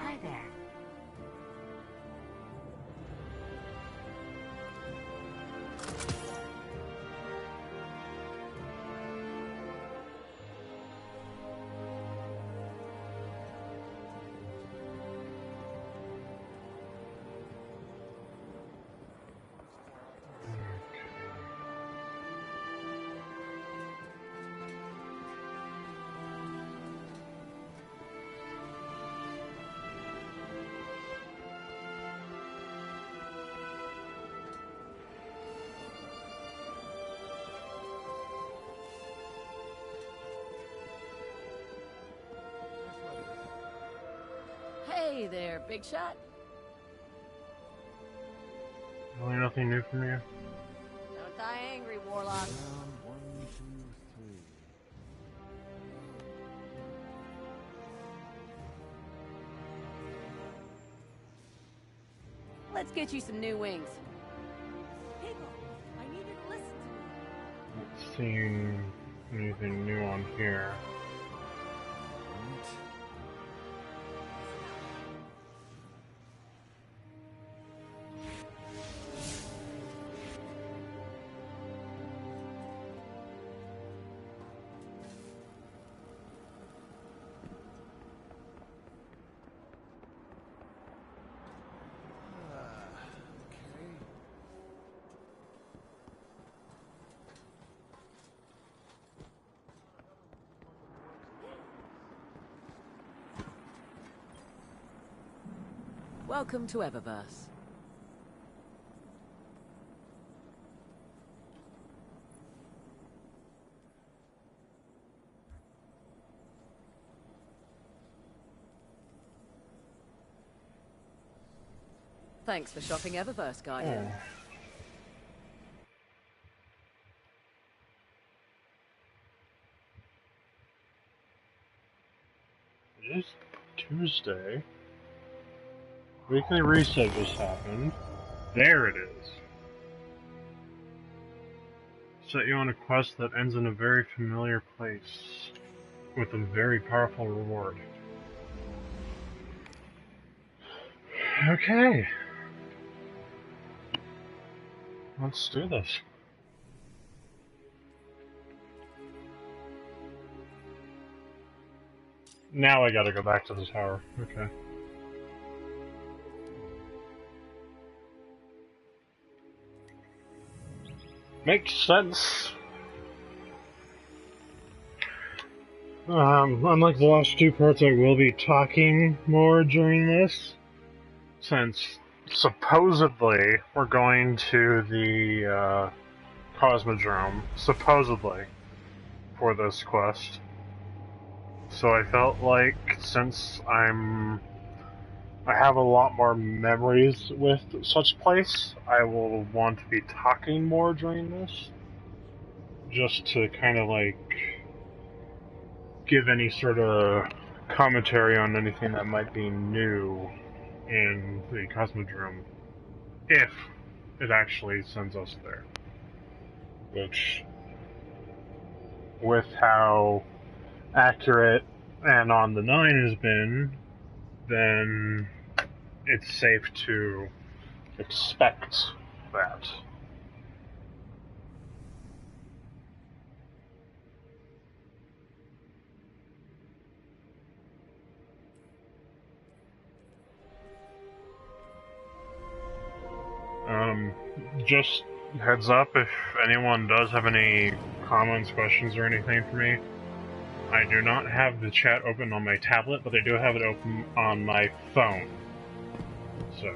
Hi there. Hey there, big shot. Really nothing new from you? Don't die angry, Warlock. Round 1, 2, 3. Let's get you some new wings. People, I need you to listen to me. Not seeing anything new on here. Welcome to Eververse. Thanks for shopping Eververse, Guardian. Oh. It is Tuesday. Weekly reset just happened. There it is. Set you on a quest that ends in a very familiar place with a very powerful reward. Okay. Let's do this. Now I gotta go back to the tower. Okay. Makes sense. Unlike the last two parts, I will be talking more during this, since supposedly we're going to the Cosmodrome, supposedly, for this quest. So I felt like, since I have a lot more memories with such place, I will want to be talking more during this, just to kind of like give any sort of commentary on anything that might be new in the Cosmodrome, if it actually sends us there. Which, with how accurate and on the 9 has been, then it's safe to expect that. Just heads up, if anyone does have any comments, questions, or anything for me, I do not have the chat open on my tablet, but I do have it open on my phone. So.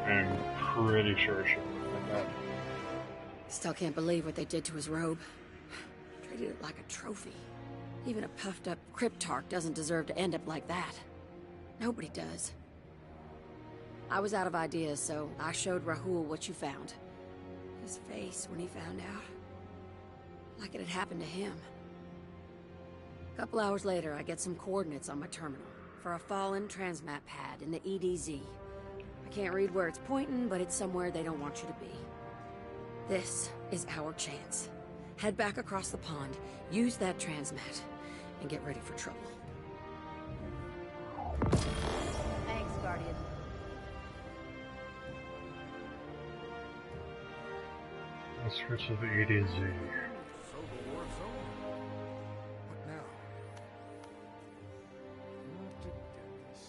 I'm pretty sure it should look like that. Still can't believe what they did to his robe. Treated it like a trophy. Even a puffed up Cryptarch doesn't deserve to end up like that. Nobody does. I was out of ideas, so I showed Rahul what you found. His his face when he found out. Like it had happened to him. A couple hours later, I get some coordinates on my terminal for a fallen transmat pad in the EDZ. I can't read where it's pointing, but it's somewhere they don't want you to be. This is our chance. Head back across the pond, use that transmat, and get ready for trouble. Thanks, Guardian. Let's switch to the EDZ. So the war's over. What now? Not to get this.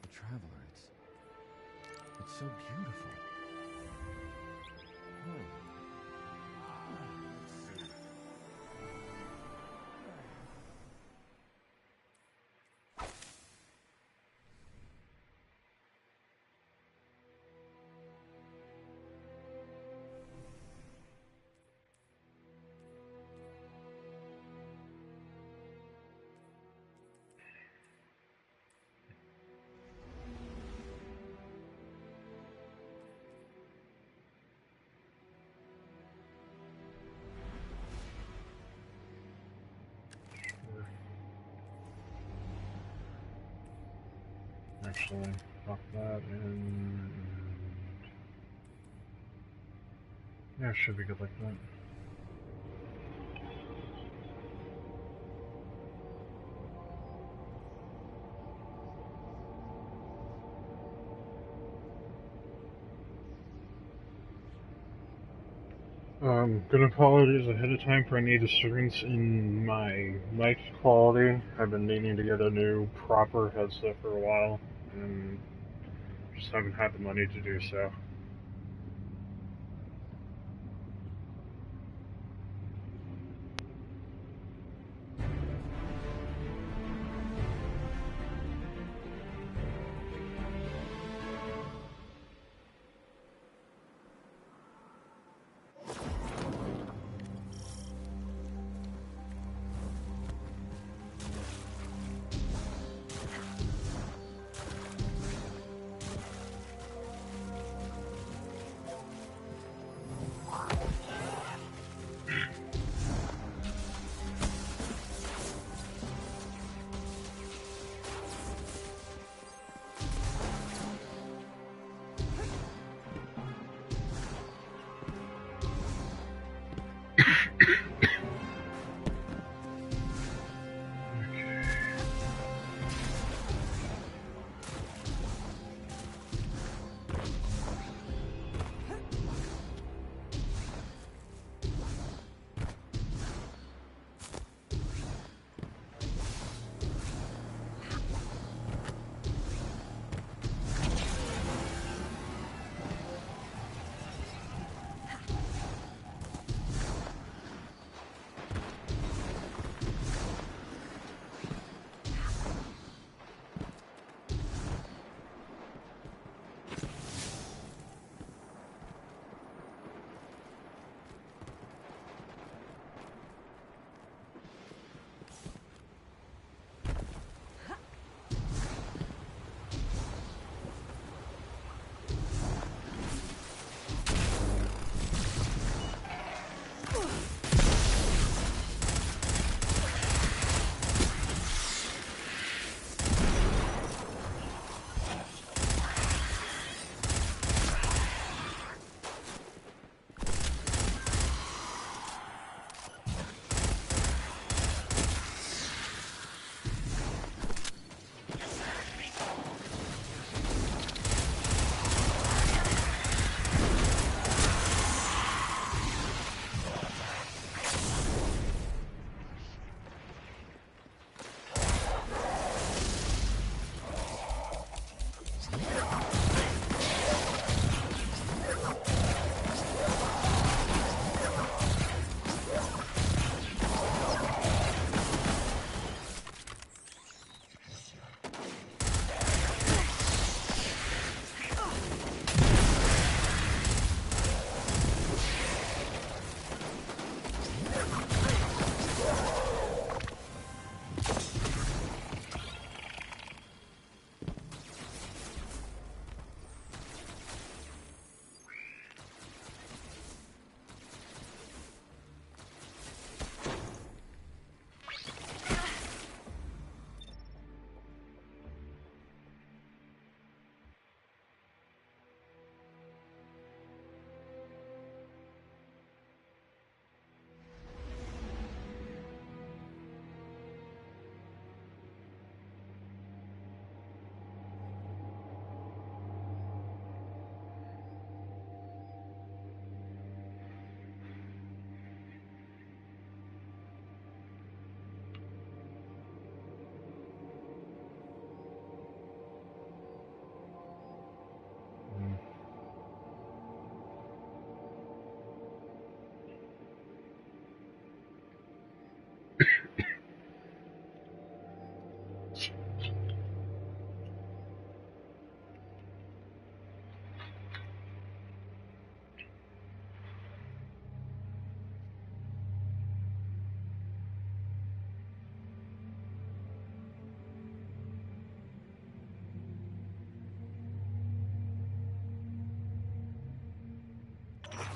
The Traveler, it's so beautiful. Oh. Let's see. Actually, pop that in. Yeah, it should be good like that. Good apologies ahead of time for any disturbance in my mic quality. I've been needing to get a new proper headset for a while, and just haven't had the money to do so.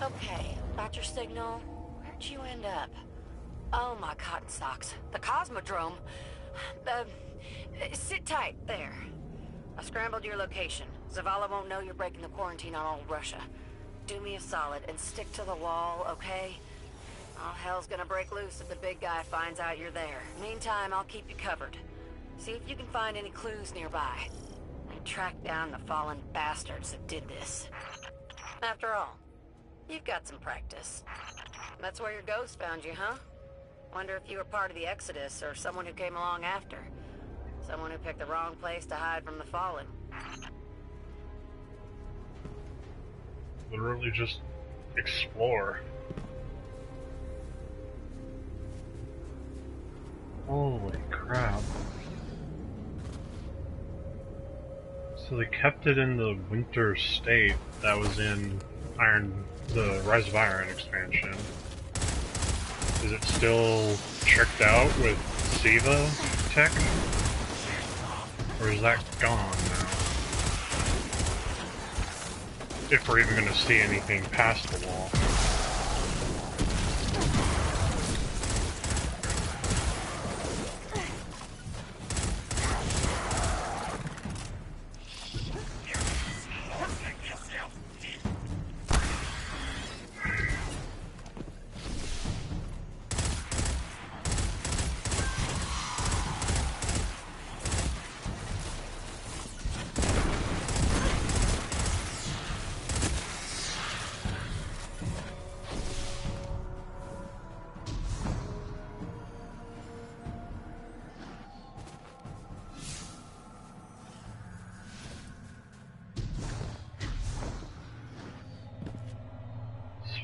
Okay, got your signal. Where'd you end up? Oh, my cotton socks. The Cosmodrome. Sit tight, there. I scrambled your location. Zavala won't know you're breaking the quarantine on all Russia. Do me a solid and stick to the wall, okay? All hell's gonna break loose if the big guy finds out you're there. Meantime, I'll keep you covered. See if you can find any clues nearby. And track down the fallen bastards that did this. After all, you've got some practice. That's where your ghost found you, huh? Wonder if you were part of the Exodus or someone who came along after. Someone who picked the wrong place to hide from the fallen. Literally just explore. Holy crap. So they kept it in the winter state that was in the Rise of Iron expansion. Is it still tricked out with Siva tech? Or is that gone now? If we're even going to see anything past the wall.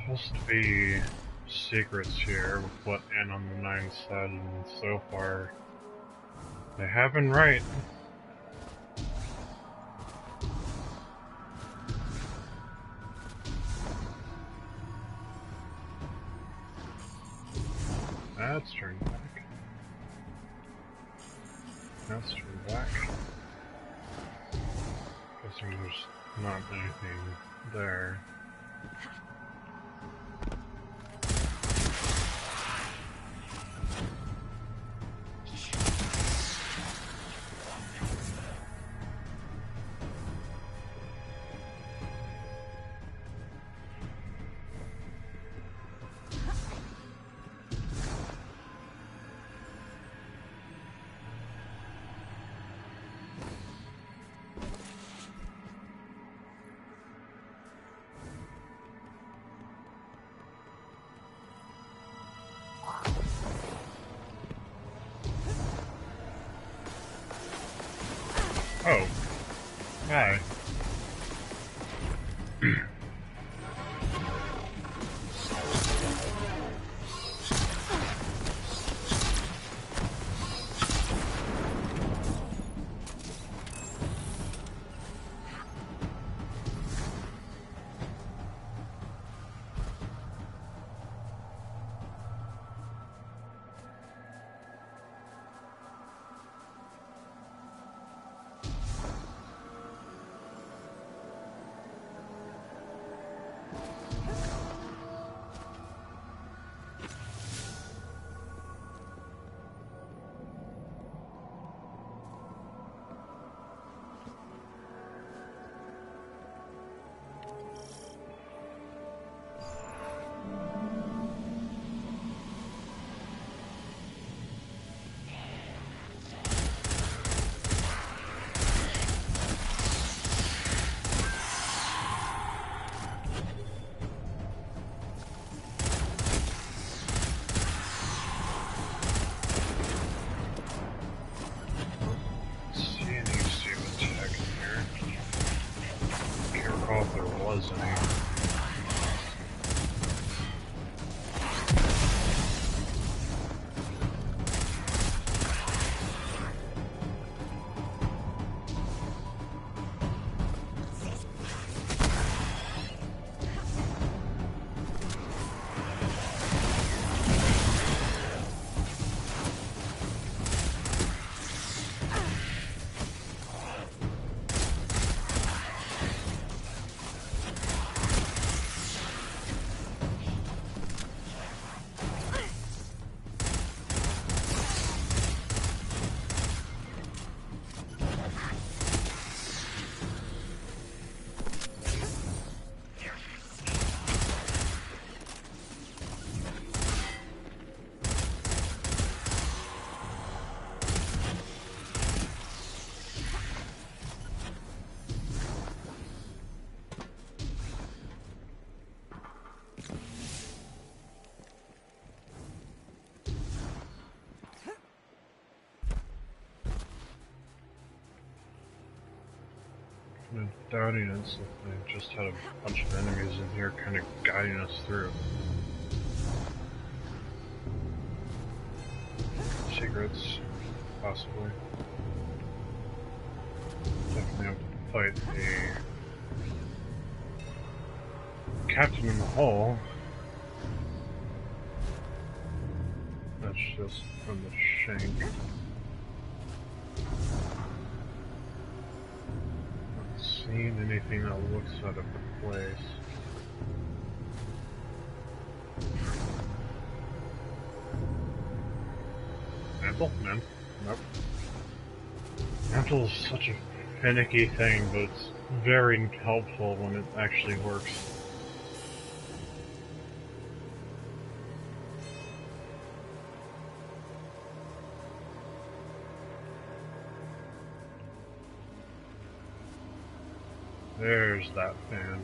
Supposed to be secrets here with what N on the 9 said, and so far they have been right. That's turned back. That's turned back. Guessing there's not anything there. Oh. Hi. doubting it, so they just had a bunch of enemies in here kind of guiding us through. Secrets, possibly. Definitely have to fight the captain in the hole. That's just from the shank. Not seeing anything that looks out of place. Mantle? No. Nope. Mantle is such a finicky thing, but it's very helpful when it actually works. There's that fan.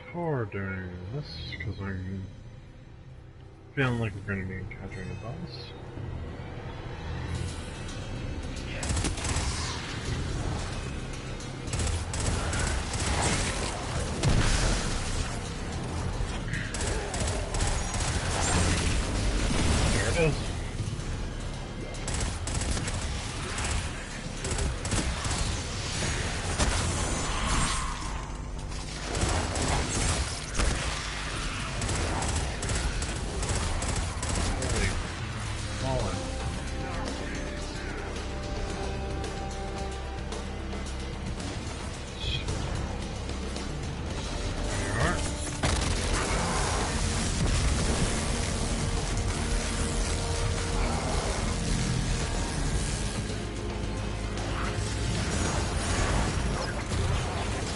Before doing this, because I'm feeling like we're going to be encountering a boss. There it is.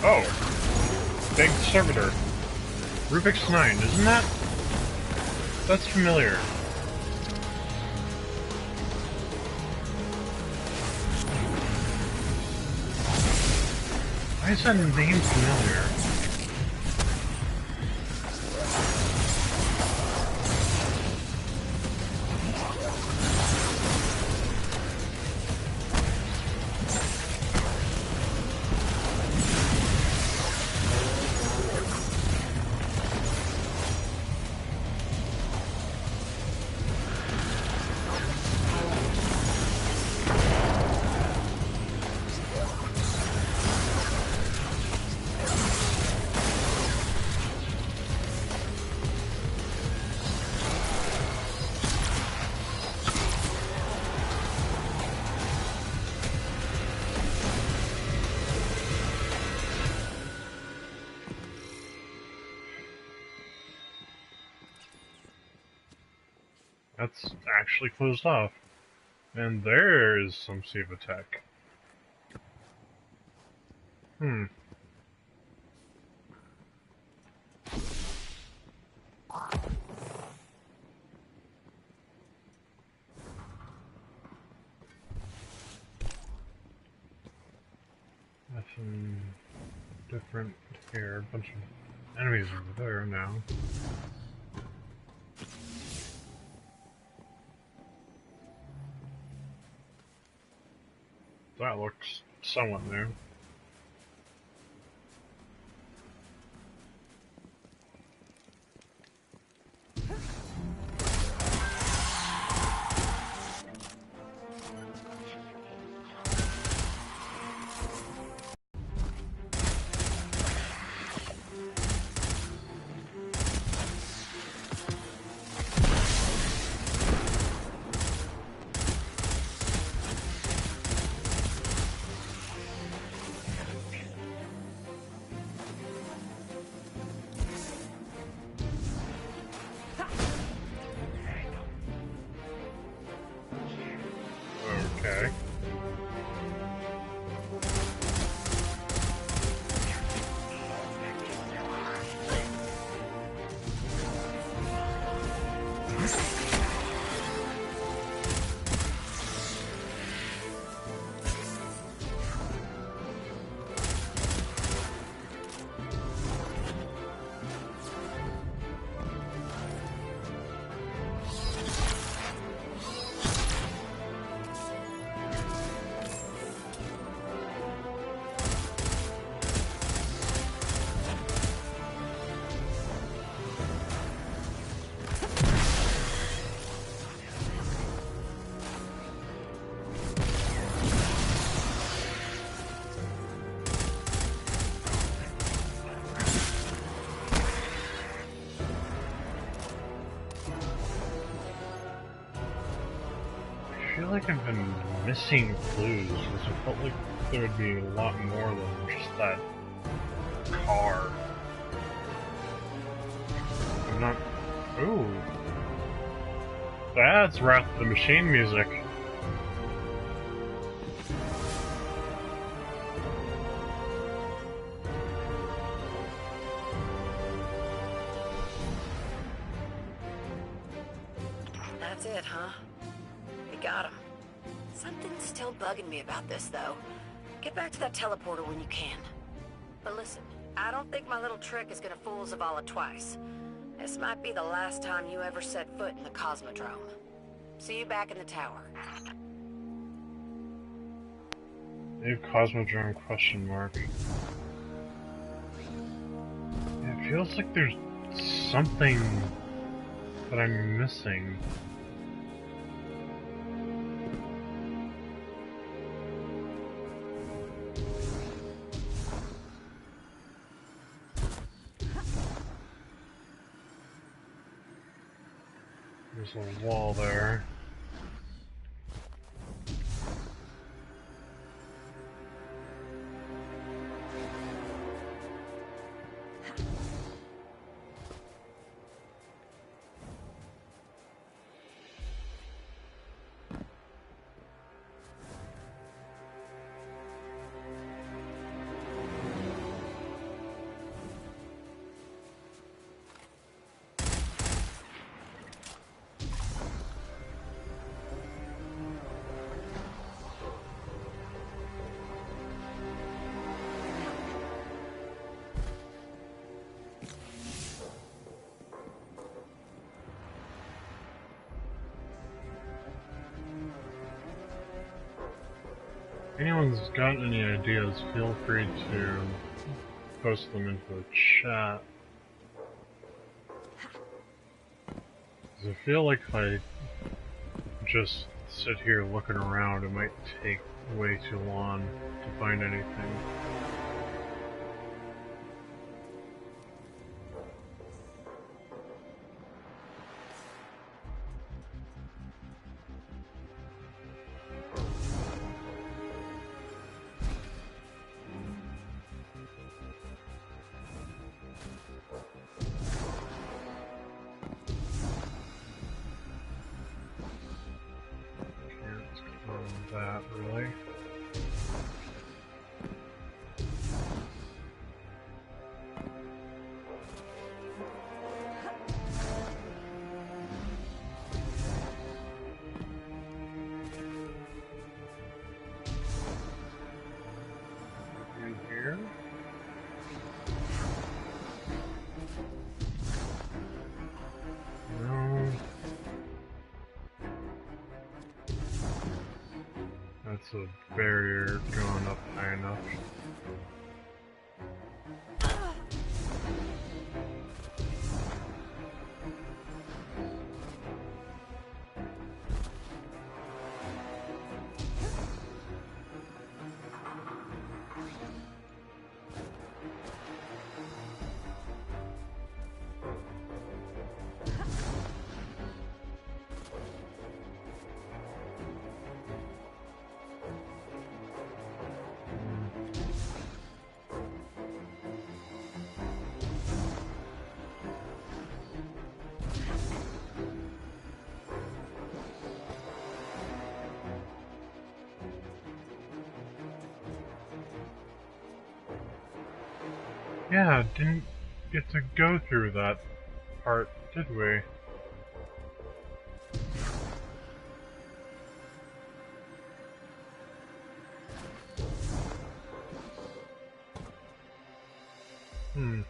Oh! Big Servitor. Rubik's 9, isn't that? That's familiar. Why is that name familiar? That's actually closed off. And there is some Siva tech. Nothing different here. A bunch of enemies over there now. That looks somewhat new. Okay. feel like I've been missing clues, because I felt like there would be a lot more than just that car. I'm not... Ooh. That's Wrath of the Machine music. That's it, huh? We got him. Something's still bugging me about this, though. Get back to that teleporter when you can. But listen, I don't think my little trick is gonna fool Zavala twice. This might be the last time you ever set foot in the Cosmodrome. See you back in the tower. New Cosmodrome question mark. Yeah, it feels like there's something that I'm missing. There's a wall there. If anyone's got any ideas, feel free to post them into the chat. 'Cause I feel like if I just sit here looking around, it might take way too long to find anything. That really. In here. No. That's a barrier going up high enough. Yeah, didn't get to go through that part, did we? Hmm.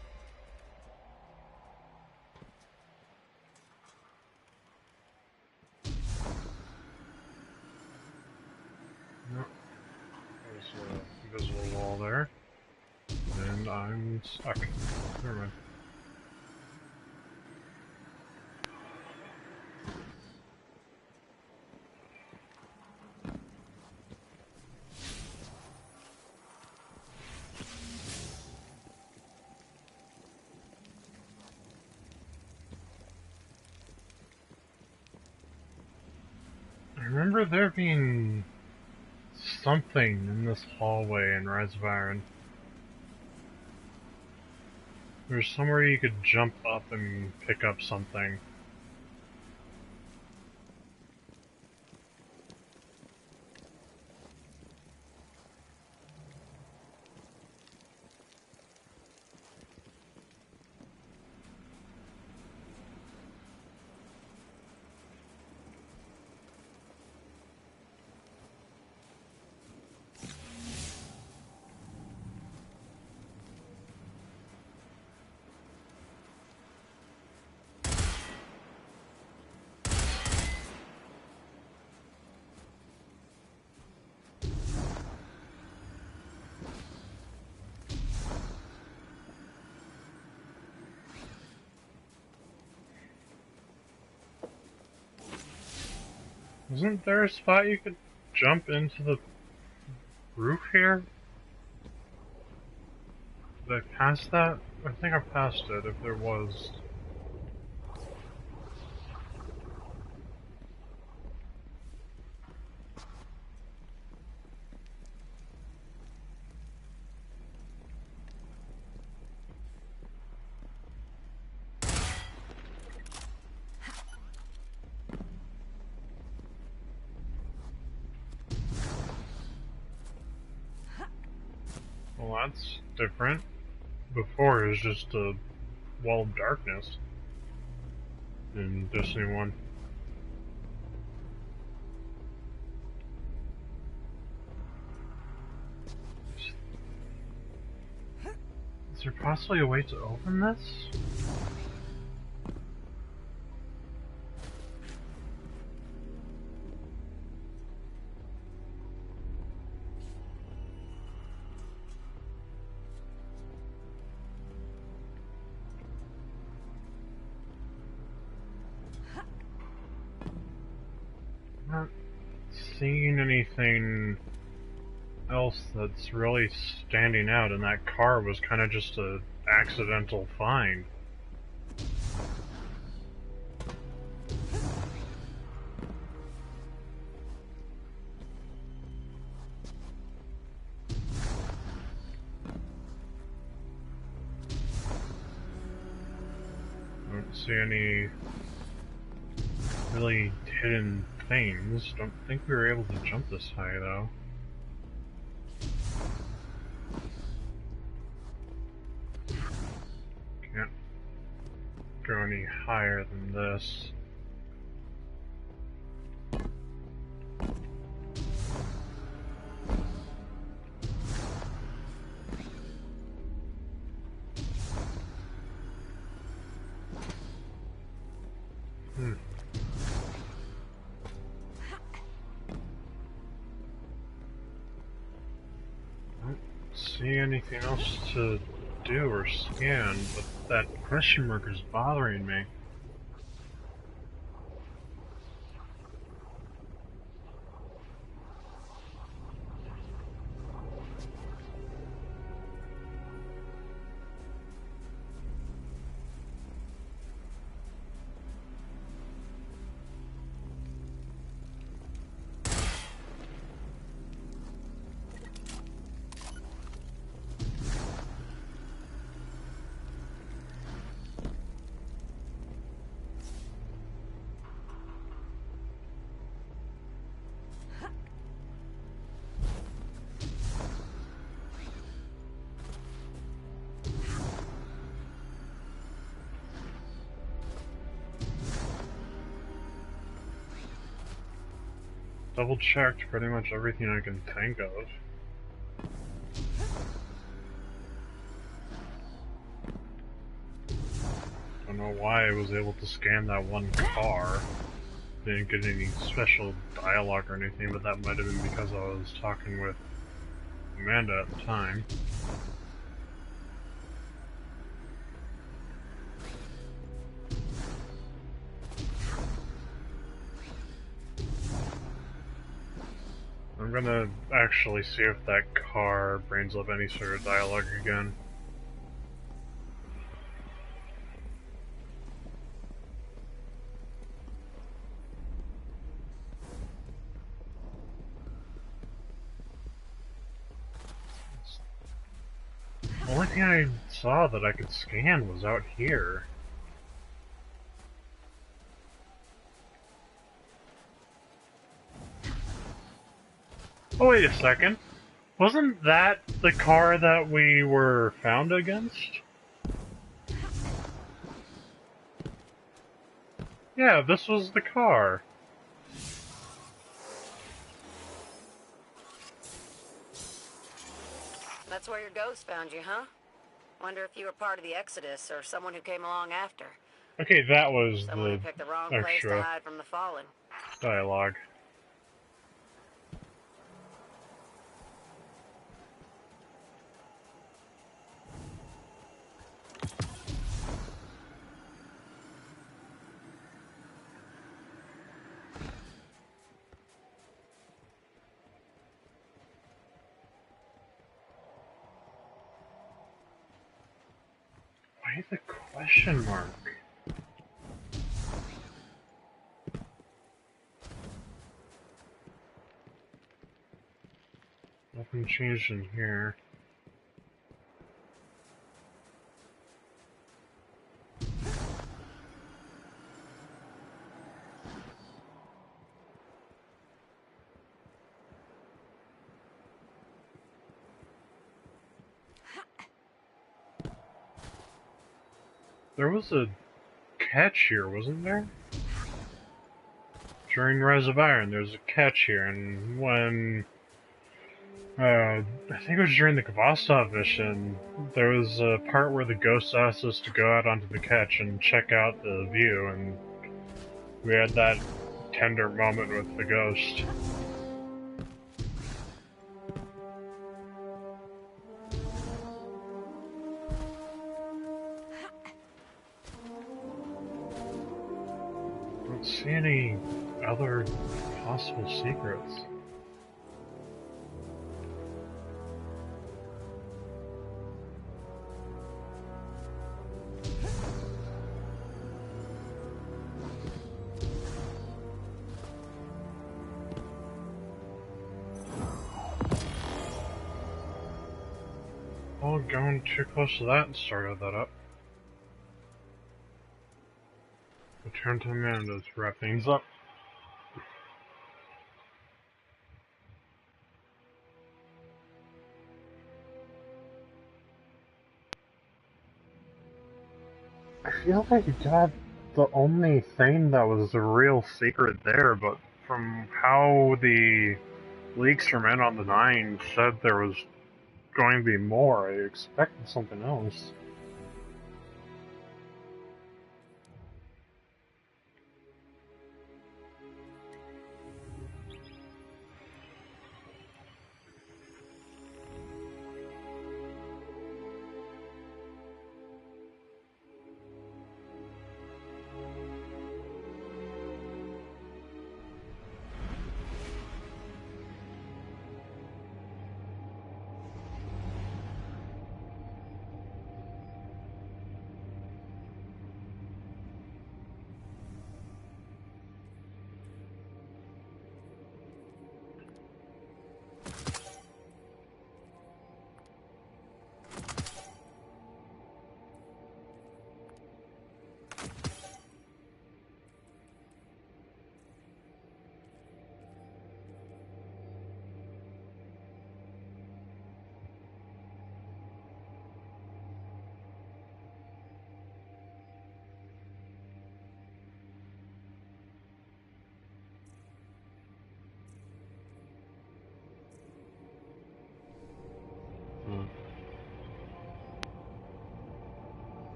No. There's a invisible wall there. And I'm stuck. Never mind. remember there being something in this hallway in Rise of Iron. There's somewhere you could jump up and pick up something. Isn't there a spot you could jump into the roof here? Did I pass that? I think I passed it, if there was. Well, that's different. Before it was just a wall of darkness in Destiny 1. Is there possibly a way to open this? Not seeing anything else that's really standing out, and that car was kind of just a accidental find. I don't see any really hidden things. Don't think we were able to jump this high though. Can't go any higher than this. See anything else to do or scan, but that question mark is bothering me. Double checked pretty much everything I can think of. Don't know why I was able to scan that one car. Didn't get any special dialogue or anything, but that might have been because I was talking with Amanda at the time. I'm gonna actually see if that car brings up any sort of dialogue again. thing I saw that I could scan was out here. Oh, wait a second. Wasn't that the car that we were found against? Yeah, this was the car. That's where your ghost found you, huh? Wonder if you were part of the Exodus or someone who came along after. Okay, that was Someone who the picked the wrong place to extra hide from the fallen. dialogue. Why the question mark? Nothing changed in here. There was a catch here, wasn't there? During Rise of Iron, there's a catch here, and when I think it was during the Kvastov mission, there was a part where the ghost asked us to go out onto the catch and check out the view, and we had that tender moment with the ghost. I don't see any other possible secrets. Oh, going too close to that and started that up. Return to Amanda to wrap things up. I feel like I got the only thing that was the real secret there, but from how the leaks from Men on the Nine said there was going to be more, I expected something else.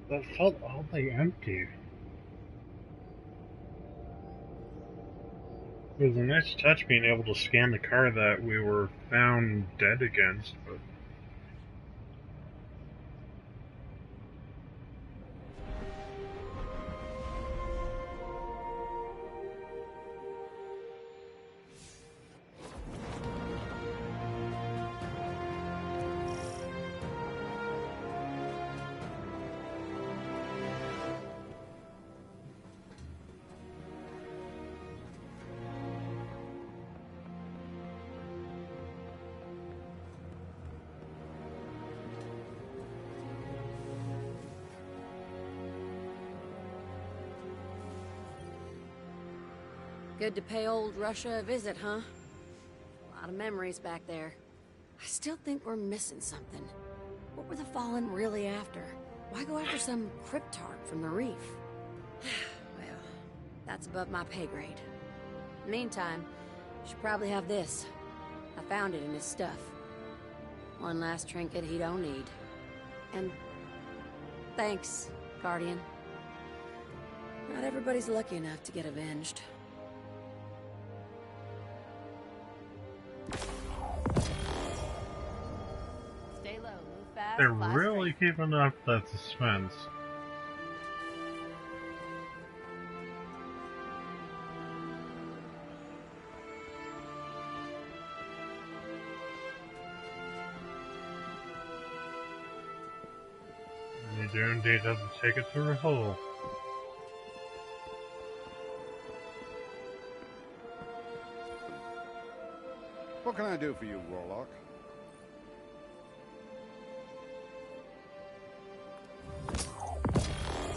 That felt oddly empty. It was a nice touch being able to scan the car that we were found dead against, but Good to pay old Russia a visit, huh? A lot of memories back there. I still think we're missing something. What were the Fallen really after? Why go after some Cryptarch from the reef? Well, that's above my pay grade. Meantime, should probably have this. I found it in his stuff. One last trinket he don't need. And thanks, Guardian. Not everybody's lucky enough to get avenged. Stay low, move fast. They're fly really straight. keeping up that suspense. And you do indeed have to take it through a hole. What can I do for you, Warlock?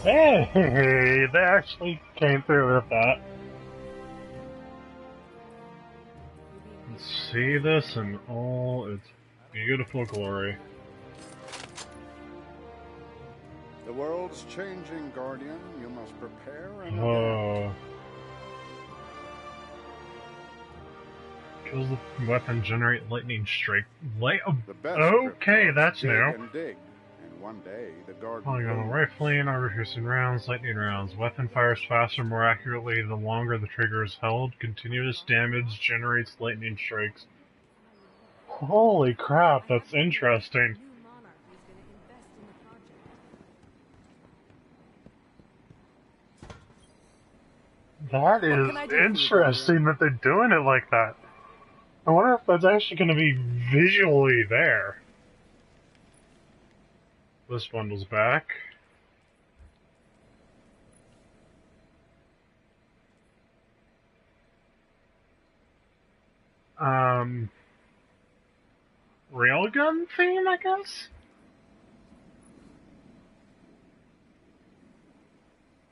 Hey, they actually came through with that. Let's see this in all its beautiful glory. The world's changing, Guardian. You must prepare and adapt. Oh. Kills the weapon, generate lightning strike. The best Okay, Cryptarchs that's dig new. and dig, and one day the garden Polygonal blooms. rifling, armor-piercing rounds, lightning rounds. Weapon fires faster, more accurately, the longer the trigger is held. Continuous damage generates lightning strikes. Holy crap, that's interesting. New monarch is going to invest in the project. That What can I is do for you, interesting that they're doing it like that. I wonder if that's actually going to be visually there. This bundle's back. Railgun theme, I guess?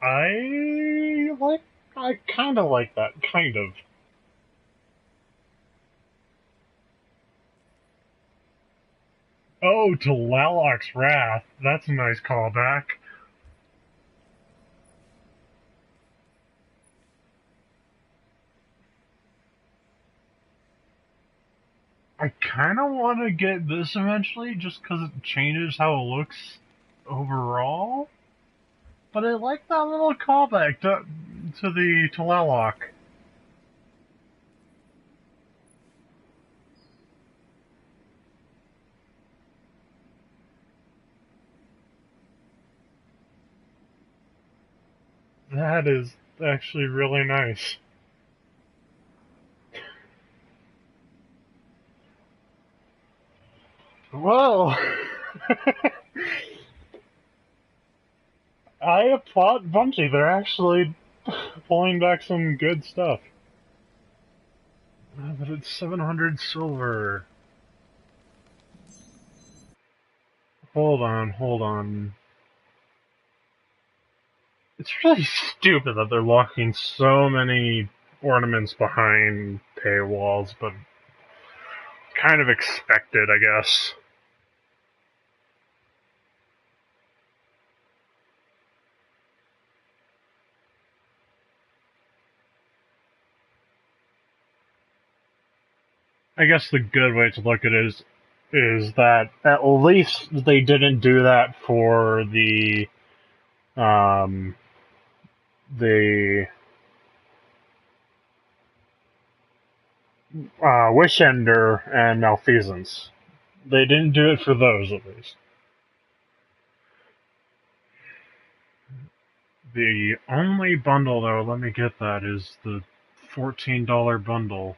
I kinda like that, kind of. Oh, to Lalok's Wrath. That's a nice callback. I kinda want to get this eventually, just because it changes how it looks overall. But I like that little callback to the to Lalok. That is actually really nice. Whoa! I applaud Bungie. They're actually pulling back some good stuff. But it's 700 silver. Hold on. It's really stupid that they're locking so many ornaments behind paywalls, but kind of expected, I guess. I guess the good way to look at it is that at least they didn't do that for the Wishender and Malfeasance. They didn't do it for those, at least. The only bundle, though, let me get that, is the $14 bundle.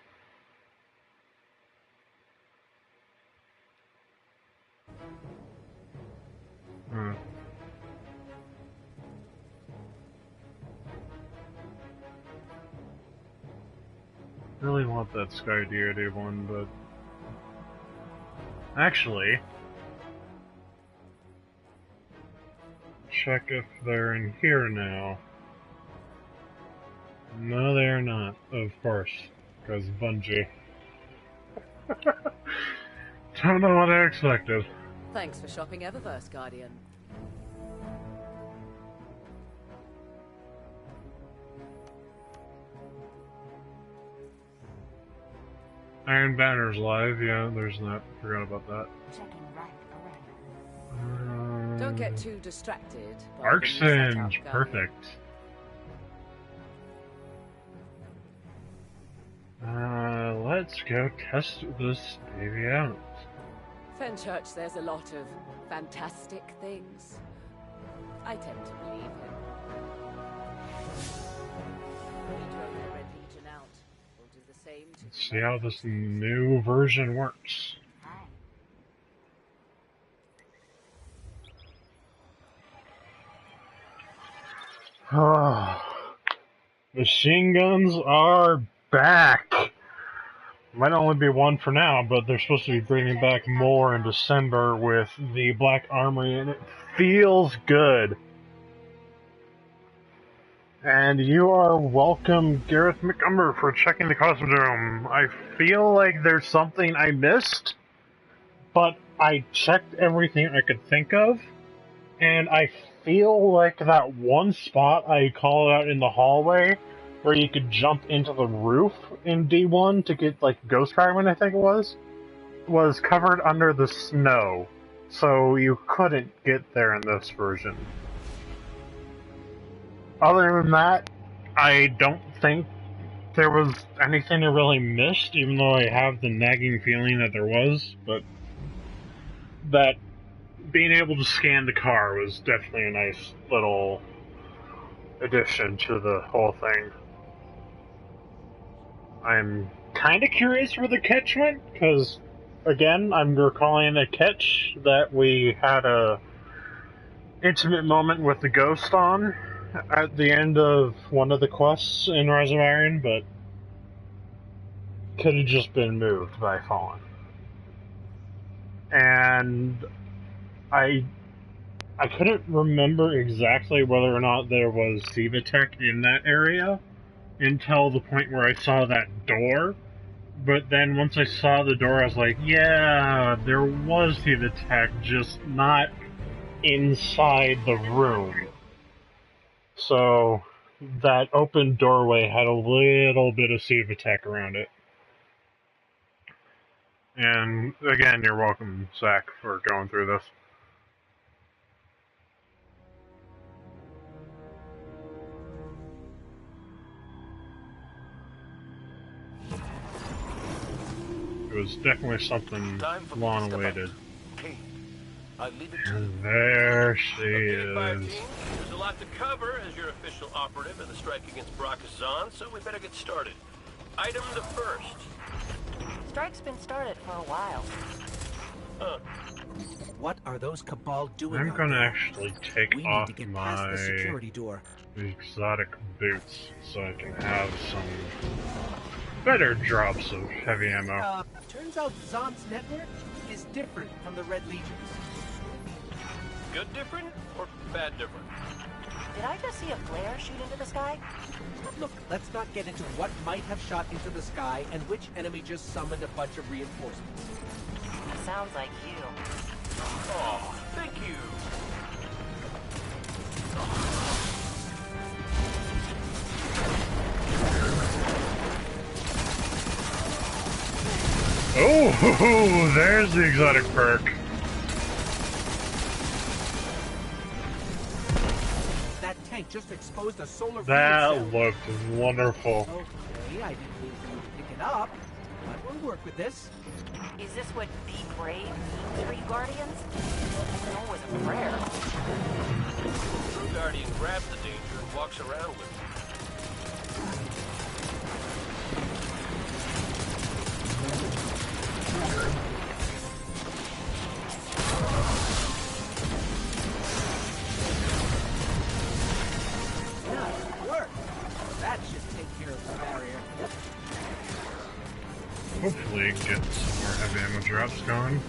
Really want that Sky Deity one, but actually, check if they're in here now. No, they are not, of course, because Bungie. Don't know what I expected. Thanks for shopping Eververse, Guardian. Iron Banner's live, yeah, there's that. Forgot about that. Checking right away. Don't get too distracted. by Arc the new setup, Singe, Guardian. perfect. Let's go test this baby out. Fenchurch says a lot of fantastic things. I tend to believe him. We drove the Red Legion out. We'll do the same to Let's see how this new version works. Hi. Machine guns are back! Might only be one for now, but they're supposed to be bringing back more in December with the Black Armory, and it feels good. And you are welcome, Gareth McUmber, for checking the Cosmodrome. I feel like there's something I missed, but I checked everything I could think of, and I feel like that one spot I called out in the hallway where you could jump into the roof in D1 to get, like, Ghost Carbon, I think it was covered under the snow, so you couldn't get there in this version. Other than that, I don't think there was anything I really missed, even though I have the nagging feeling that there was, but that being able to scan the car was definitely a nice little addition to the whole thing. I'm kind of curious where the catch went, because, again, I'm recalling a catch that we had a intimate moment with the ghost on at the end of one of the quests in Rise of Iron, but could have just been moved by Fallen. And I couldn't remember exactly whether or not there was Civatech in that area until the point where I saw that door. But then once I saw the door, I was like, yeah, there was Civatech, just not inside the room. So that open doorway had a little bit of Civatech around it. And again, you're welcome, Zach, for going through this. It was definitely something long awaited. Okay, I leave it to you. And there she Okay, fire is. team, there's a lot to cover as your official operative in the strike against Brakazan, so we better get started. Item the first. Strike's been started for a while. What are those Cabal doing? I'm out gonna there? actually take We need off to get my past the security door. exotic boots so I can have some better drops of heavy ammo. Turns out Zon's network is different from the Red Legion's. Good different or bad different? Did I just see a flare shoot into the sky? Look, let's not get into what might have shot into the sky and which enemy just summoned a bunch of reinforcements. Sounds like you. Oh, thank you. Oh, there's the exotic perk. That tank just exposed a solar That field cell. looked wonderful. Okay, I didn't mean for you to pick it up, but we'll work with this. Is this what Be Brave means for you Guardians? No was a prayer. True Guardian grabs the danger and walks around with it. Nice work. That should take care of the barrier. Hopefully get some more heavy ammo drops going.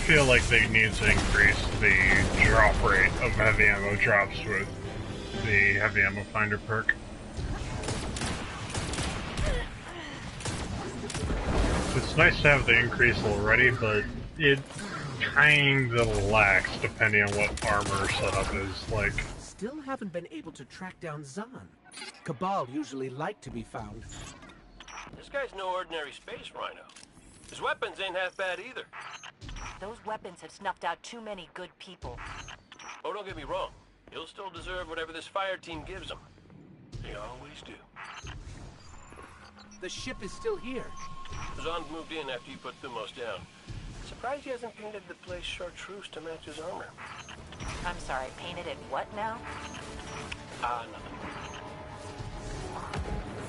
feel like they need to increase the drop rate of heavy ammo drops with the heavy ammo finder perk. It's nice to have the increase already, but it kinda lacks depending on what armor setup is like. Still haven't been able to track down Zahn. Cabal usually like to be found. This guy's no ordinary space rhino. His weapons ain't half bad either. Those weapons have snuffed out too many good people. Oh, don't get me wrong. He'll still deserve whatever this fire team gives him. They always do. The ship is still here. Zahn moved in after you put Thumos down. Surprised he hasn't painted the place chartreuse to match his armor. I'm sorry, painted it what now? Nothing.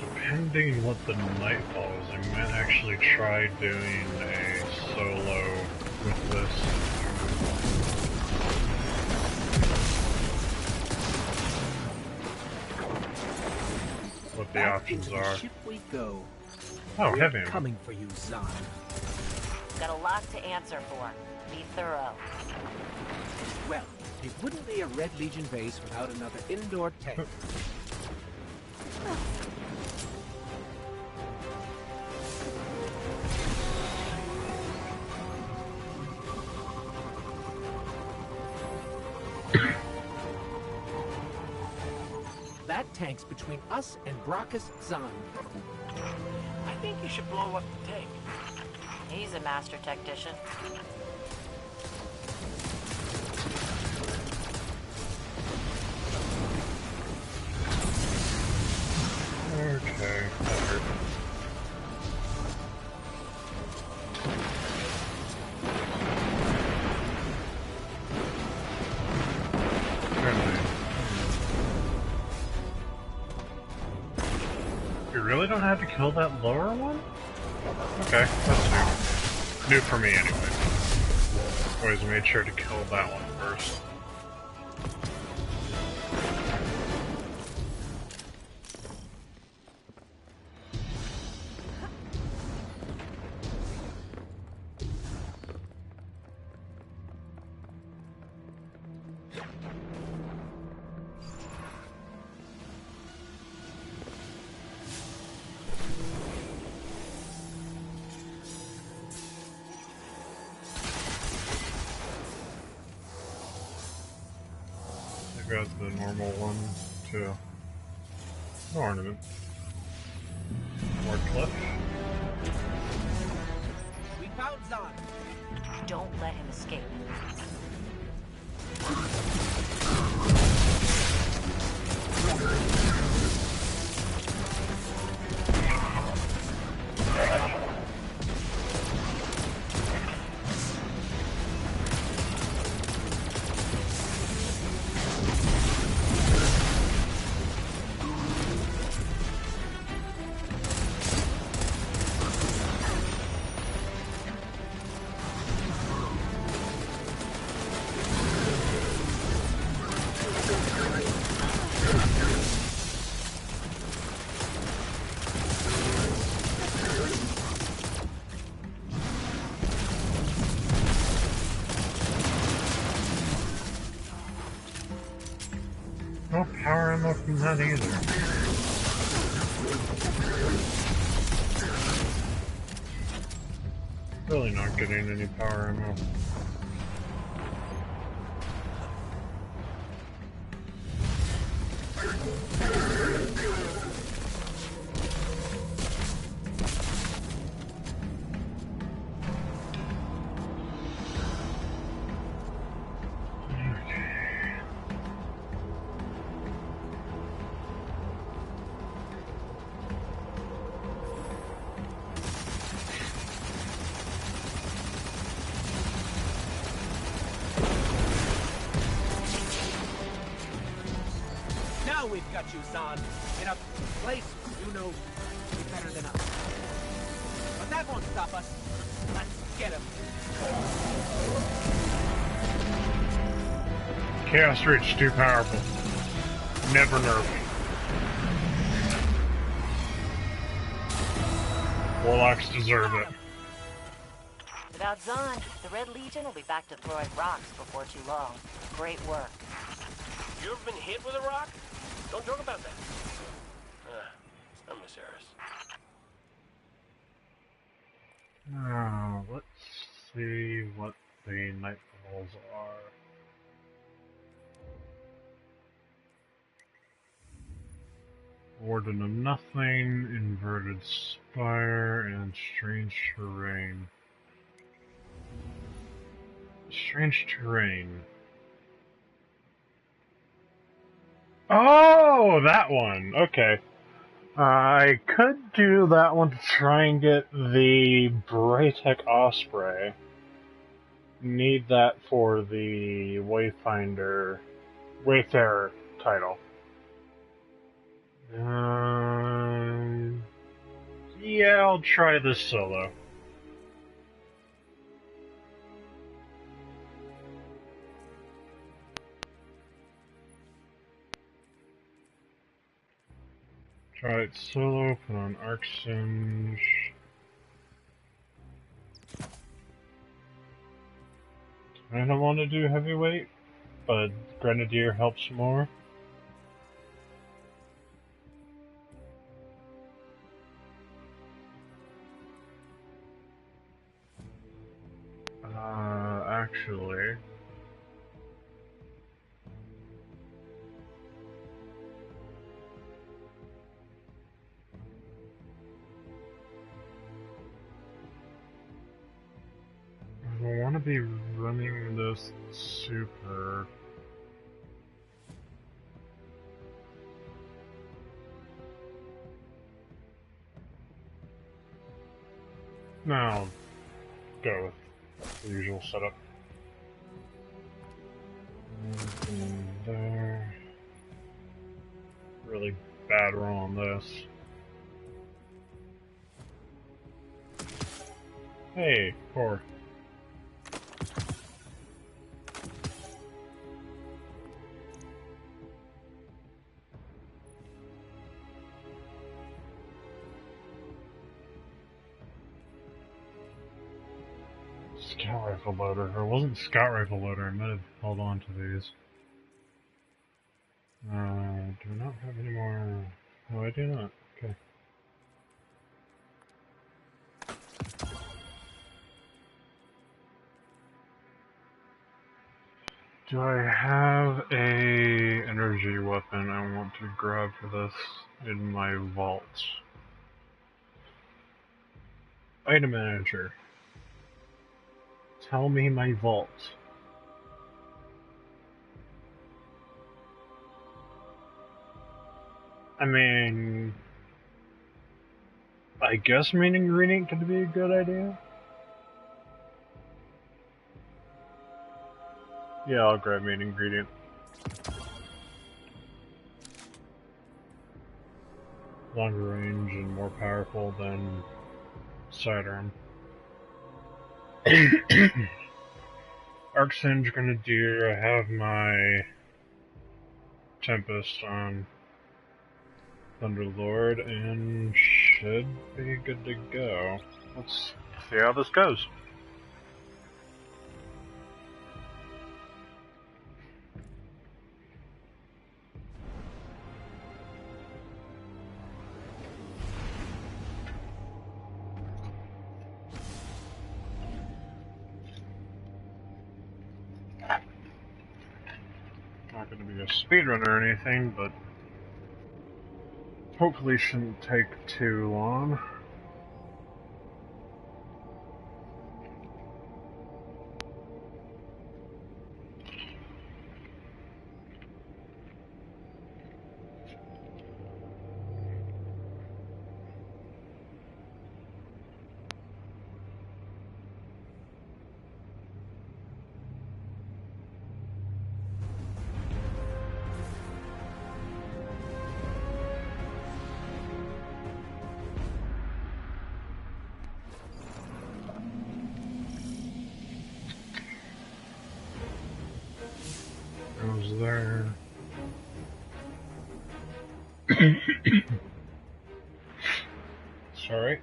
Depending what the nightfall is, I might actually try doing a solo with this. What the options into are. The ship we go. Oh, We're heavy ammo. coming for you, Zahn. Got a lot to answer for. Be thorough. Well, it wouldn't be a Red Legion base without another indoor tank. That tank's between us and Brachus Zahn. I think you should blow up the tank. He's a master tactician. Okay, that hurt. You really don't have to kill that lower one? Okay, that's new. New for me anyway. Always made sure to kill that one first. I got the normal one too. No ornament. More cliff. We found Zahn. Don't let him escape. No power ammo from that either. Really not getting any power ammo. Now we've got you, Zahn, in a place you know better than us. But that won't stop us. Let's get him. Chaos Reach, too powerful. Never nerf. Warlocks deserve it. Without Zahn, the Red Legion will be back to throwing rocks before too long. Great work. You ever been hit with a rock? Don't joke about that. I miss Eris. Now, let's see what the nightfalls are. Warden of Nothing, Inverted Spire, and Strange Terrain. Strange Terrain. Oh, that one! Okay. I could do that one to try and get the Braytech Osprey. Need that for the Wayfarer title. Yeah, I'll try this solo. Try it solo, put on Arc Singe. I don't want to do heavyweight, but Grenadier helps more. Actually... I want to be running this super... No, I'll go with the usual setup. Nothing there. Really bad roll on this. Hey, 4. Scout rifle loader. Or it wasn't scout rifle loader. I might have held on to these. Do I not have any more? No, I do not. Okay. Do I have a energy weapon I want to grab for this in my vault? Item manager. Tell me my vault. I mean, I guess main ingredient could be a good idea. Yeah, I'll grab main ingredient. Longer range and more powerful than sidearm. Arc Singe Grenadier, I have my Tempest on Thunderlord and should be good to go. Let's see how this goes. Not going to be a speedrun or anything, but hopefully shouldn't take too long. Goes there. Sorry.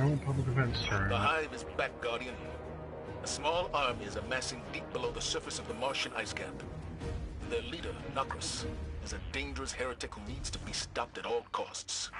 No public events The turn. Hive is back, Guardian. A small army is amassing deep below the surface of the Martian ice cap. Their leader, Nokris, is a dangerous heretic who needs to be stopped at all costs.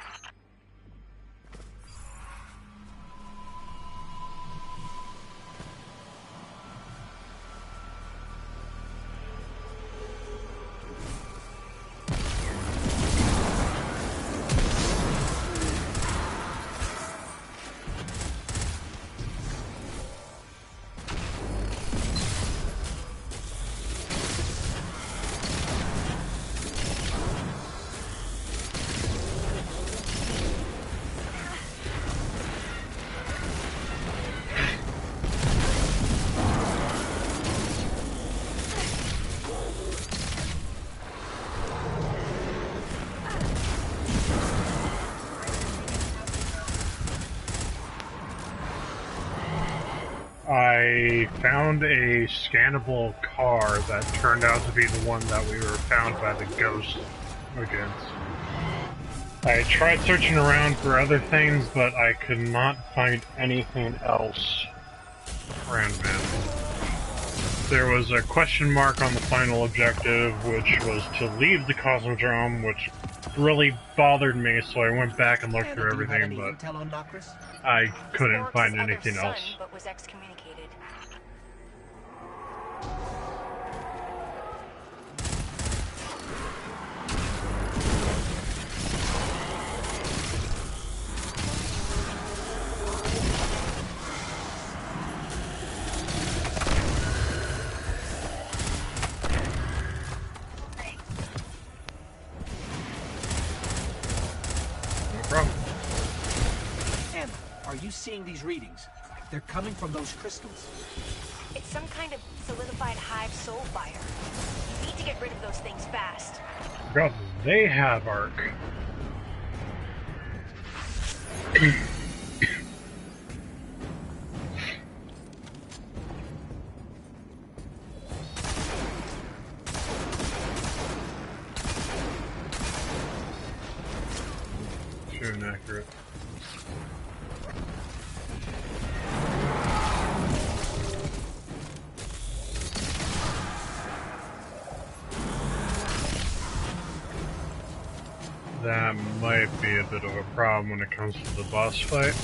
I found a scannable car that turned out to be the one that we were found by the ghost against. I tried searching around for other things, but I could not find anything else random. There was a question mark on the final objective, which was to leave the Cosmodrome, which really bothered me, so I went back and looked through everything, but intel on Nokris? I couldn't Spork's find other anything son, else. but was excommunicated. No problem. Em, are you seeing these readings? They're coming from those crystals. It's some kind of solidified hive soul fire. You need to get rid of those things fast. God, they have arc. Too inaccurate. That might be a bit of a problem when it comes to the boss fight.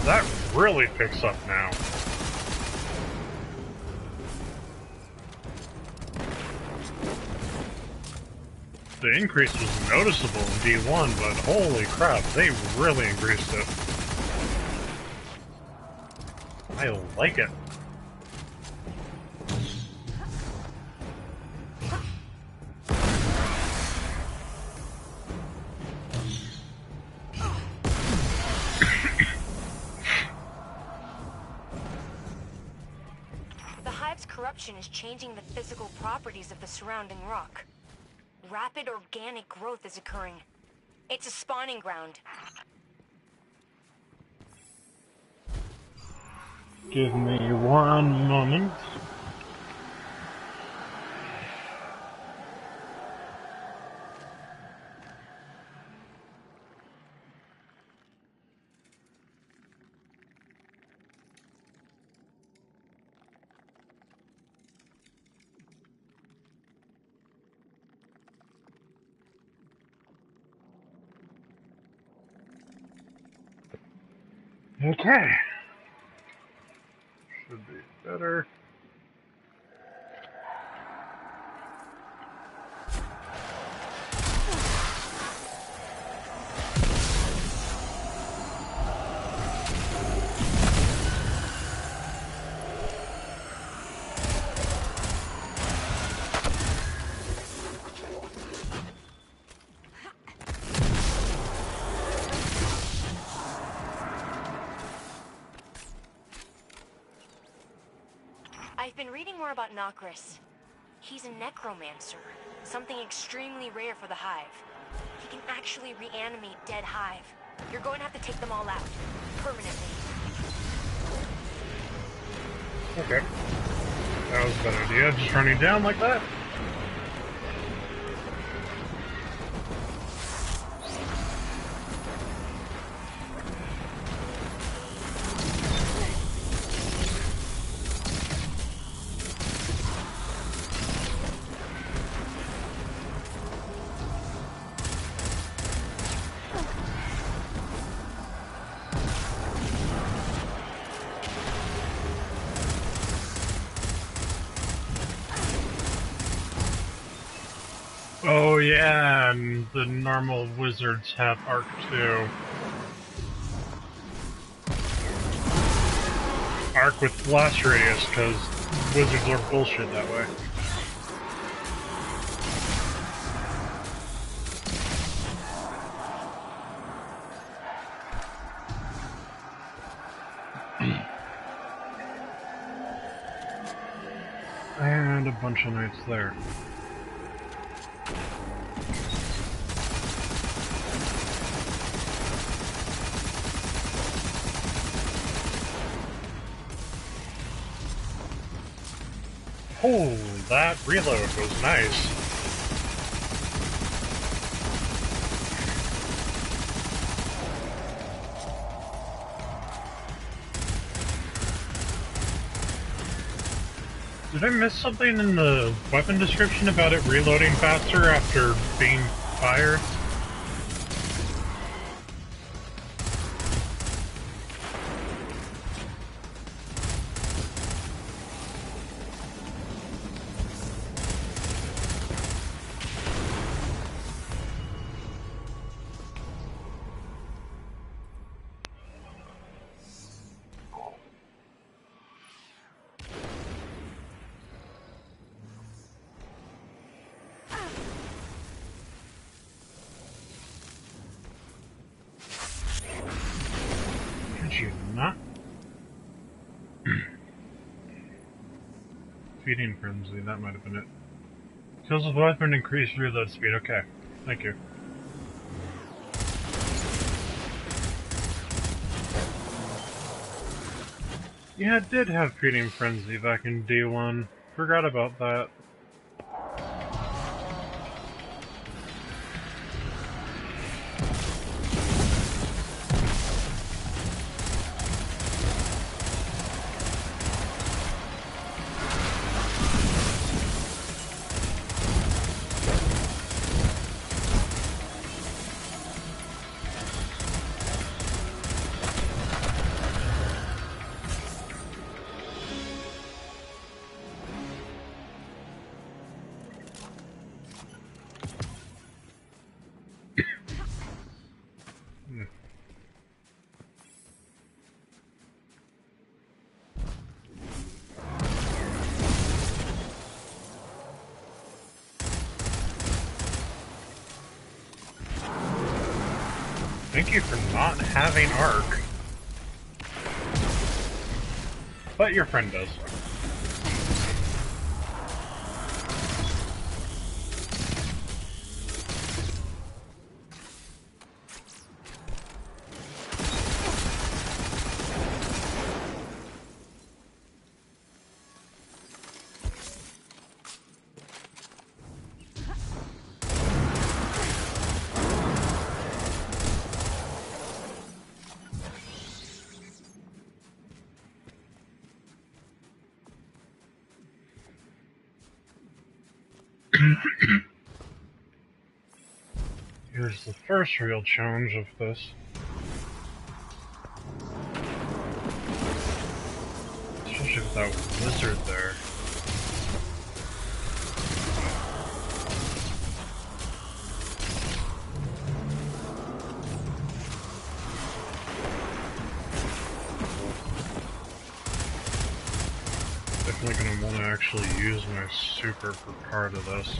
That really picks up now. The increase was noticeable in D1, but holy crap, they really increased it. I like it. The hive's corruption is changing the physical properties of the surrounding rock. Rapid organic growth is occurring. It's a spawning ground. Give me one moment. Okay. Should be better. I've been reading more about Nokris. He's a necromancer, something extremely rare for the Hive. He can actually reanimate dead Hive. You're going to have to take them all out, permanently. Okay. That was a bad idea, just running down like that. Oh yeah, and the normal wizards have arc too. Arc with blast radius, because wizards are bullshit that way. And a bunch of knights there. Oh, that reload was nice. Did I miss something in the weapon description about it reloading faster after being fired? Not? Feeding frenzy, that might have been it. Kills with weapon increase reload speed, okay. Thank you. Yeah, it did have feeding frenzy back in D1. Forgot about that. Thank you for not having arc. But your friend does. Here's the first real challenge of this. Especially with that wizard there. Definitely gonna want to actually use my super for part of this.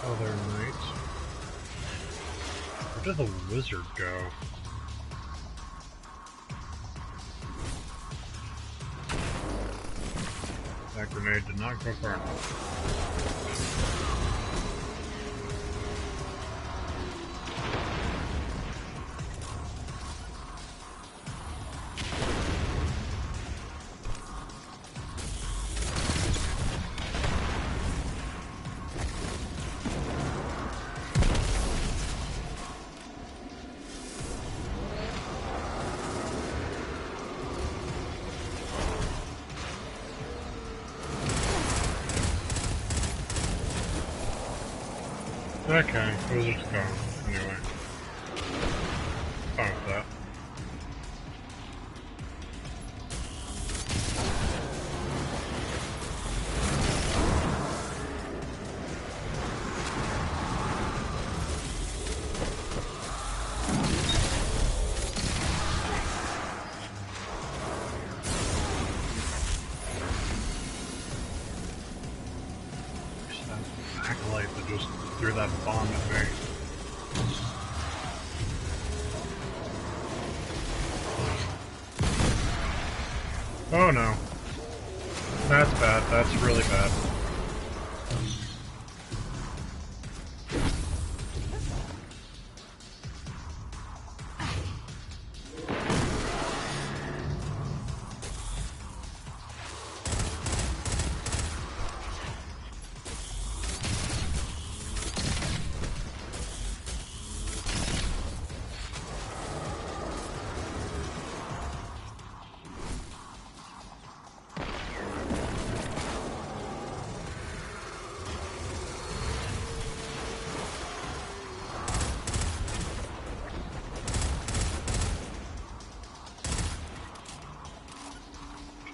other knight. Where did the wizard go? That grenade did not go far enough. Okay, wizard's gone. Anyway. Fine with that. Acolyte that just threw that bomb at me. Oh no. That's bad. That's really bad.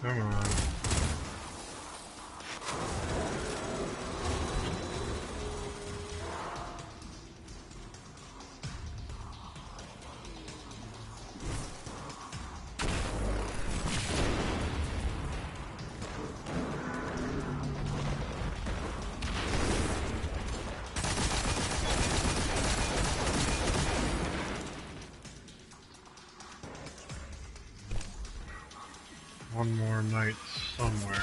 Come on. One more knight somewhere.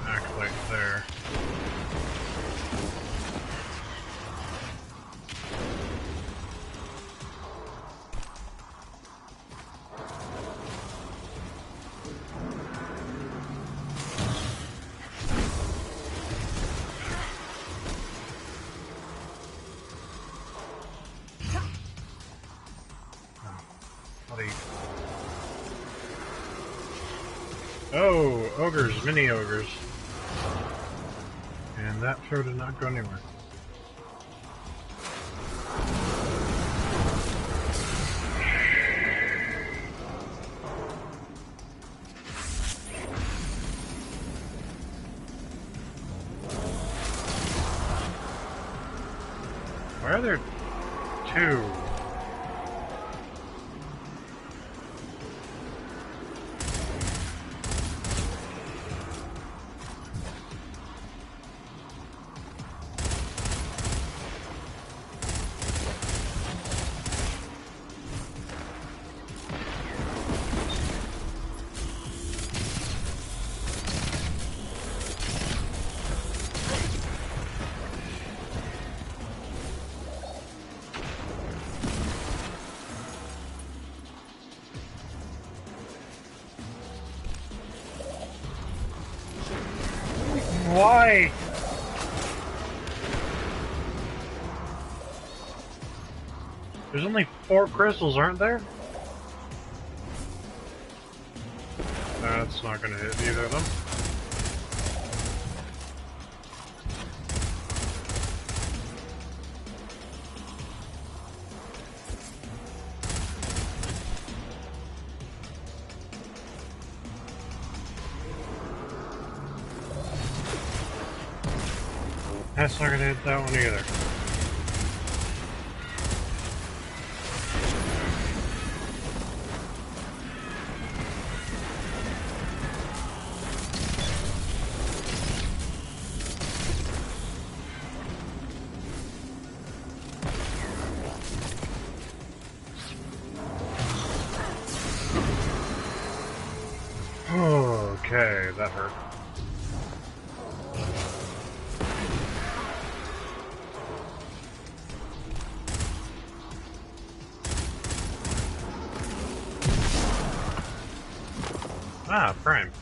Acolyte there. Oh, ogres, mini ogres. And that throw did not go anywhere. Why are there two? Why? There's only 4 crystals, aren't there? That's not gonna hit either of them. That's not gonna hit that one either. that hurt. Ah, Prime.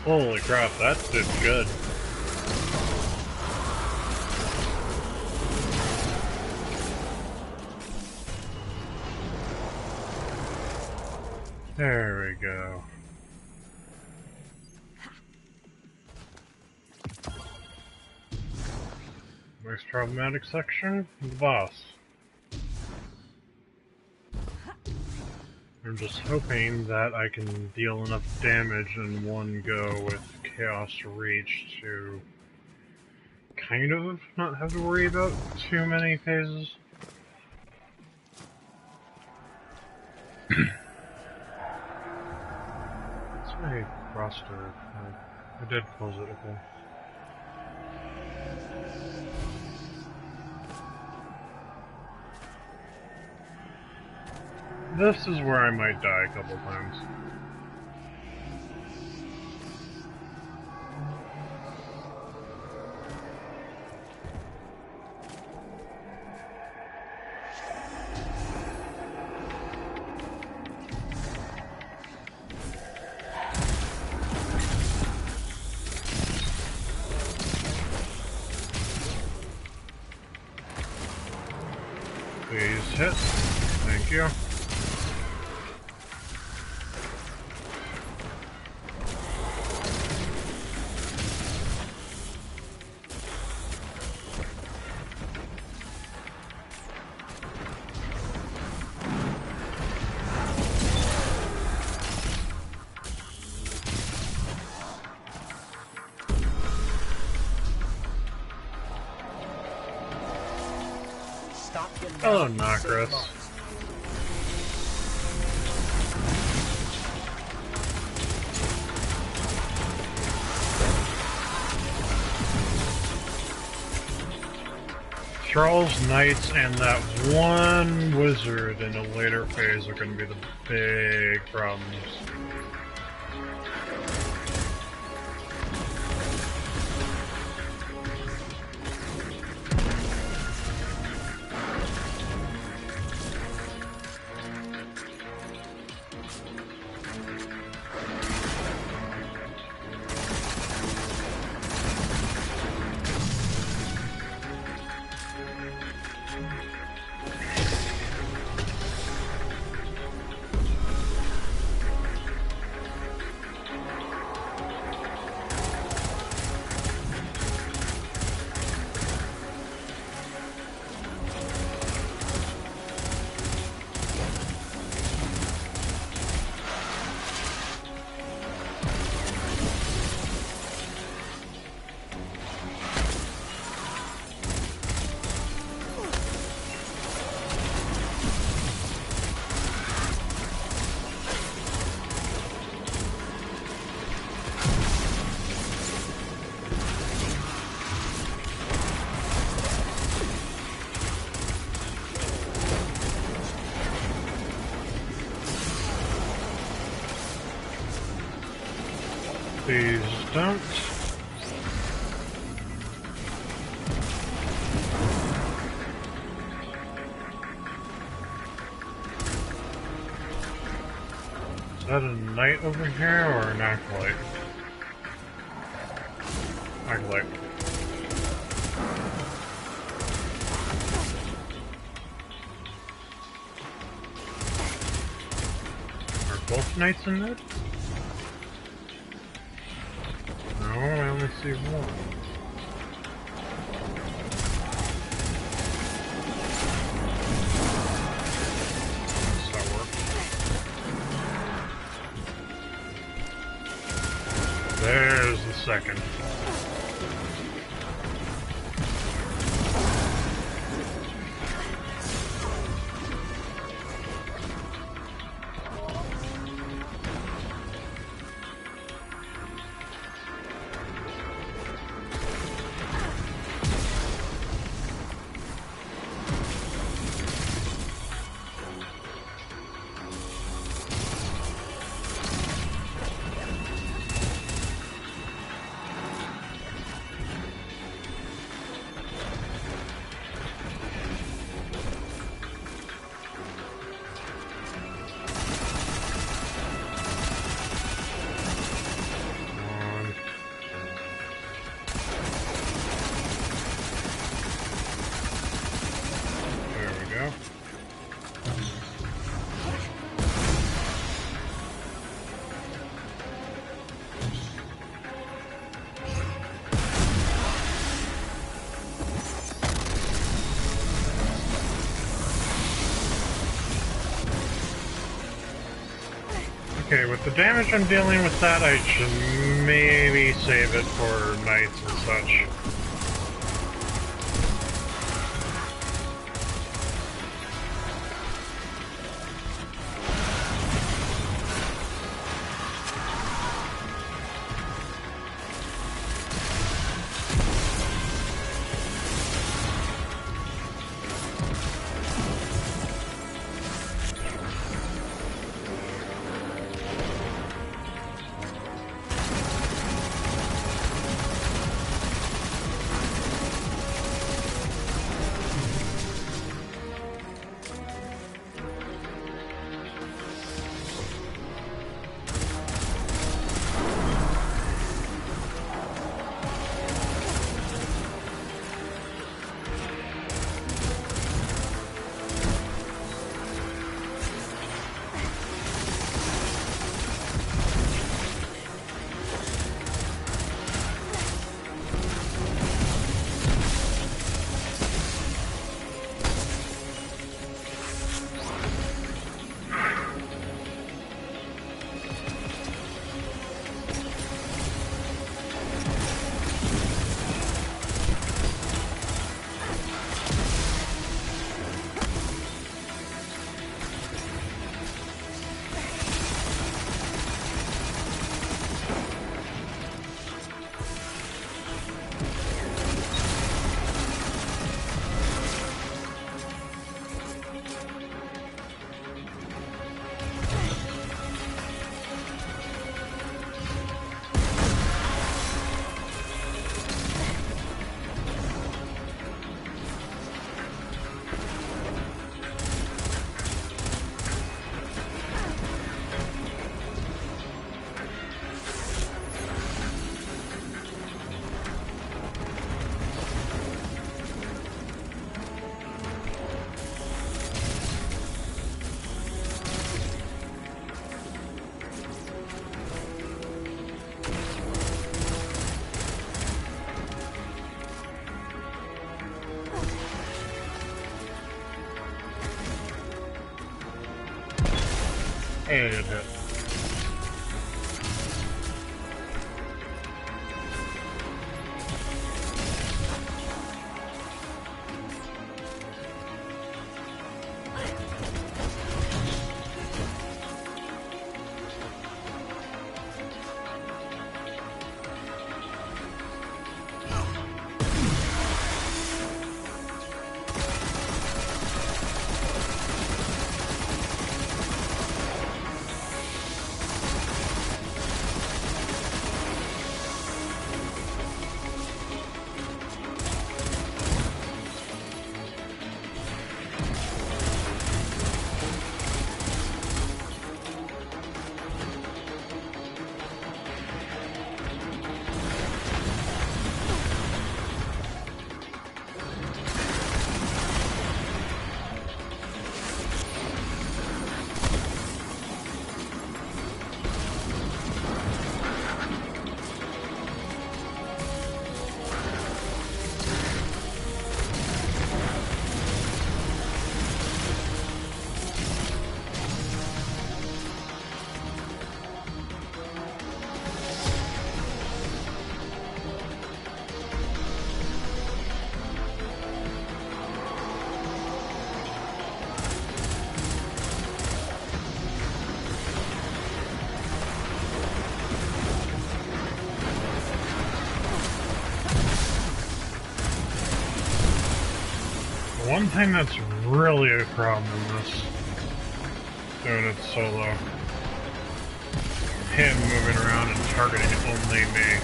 Holy crap, that did good. There we go. Next problematic section, the boss. I'm just hoping that I can deal enough damage in one go with Chaos Reach to kind of not have to worry about too many phases. What's my roster? I did close it, okay. This is where I might die a couple times. Please hit. Thank you. Oh, Nocris. Thrall's Knights and that one wizard in a later phase are going to be the big problems. Please don't. Is that a knight over here or an acolyte? Acolyte. Are both knights in there? No, I only see one. Does that work? There's the second. Okay, with the damage I'm dealing with that, I should maybe save it for knights and such. And it hit. One thing that's really a problem in this, doing it solo, him moving around and targeting only me.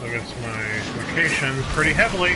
Against my locations pretty heavily.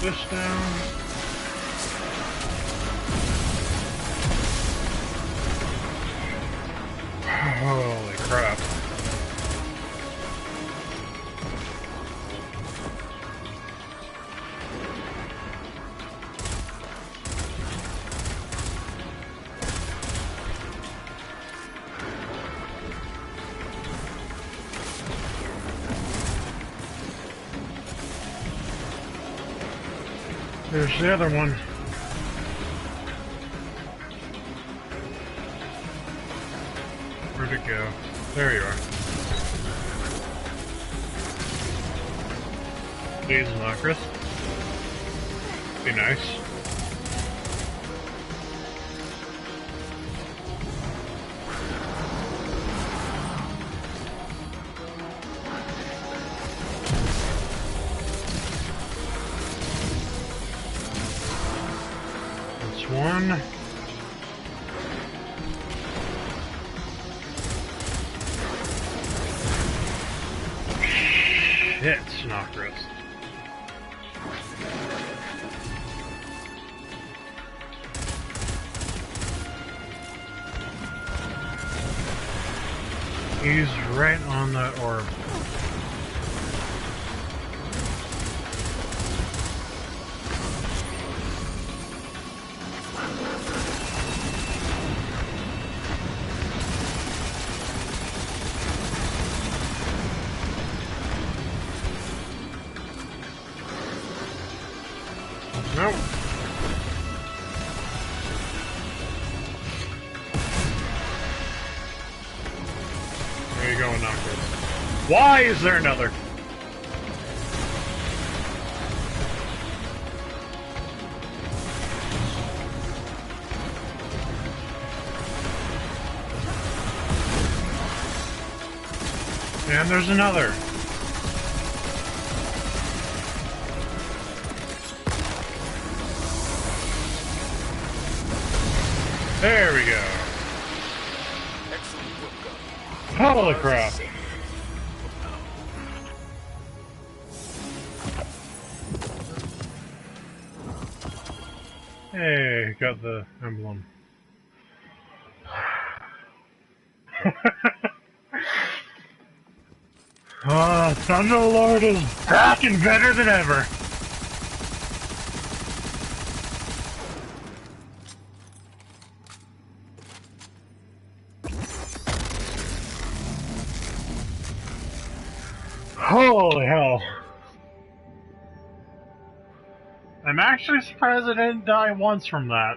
this down. Holy crap. There's the other one. Where'd it go? There you are. Please, Nocris. Be nice. That's one. Shit, Nocris. He's right on that orb. Nope. There you go, Noctis. Why is there another? And there's another. There we go. Excellent work, Guardian. Holy crap. Hey, got the emblem. Thunderlord is back and better than ever. Holy hell. I'm actually surprised I didn't die once from that.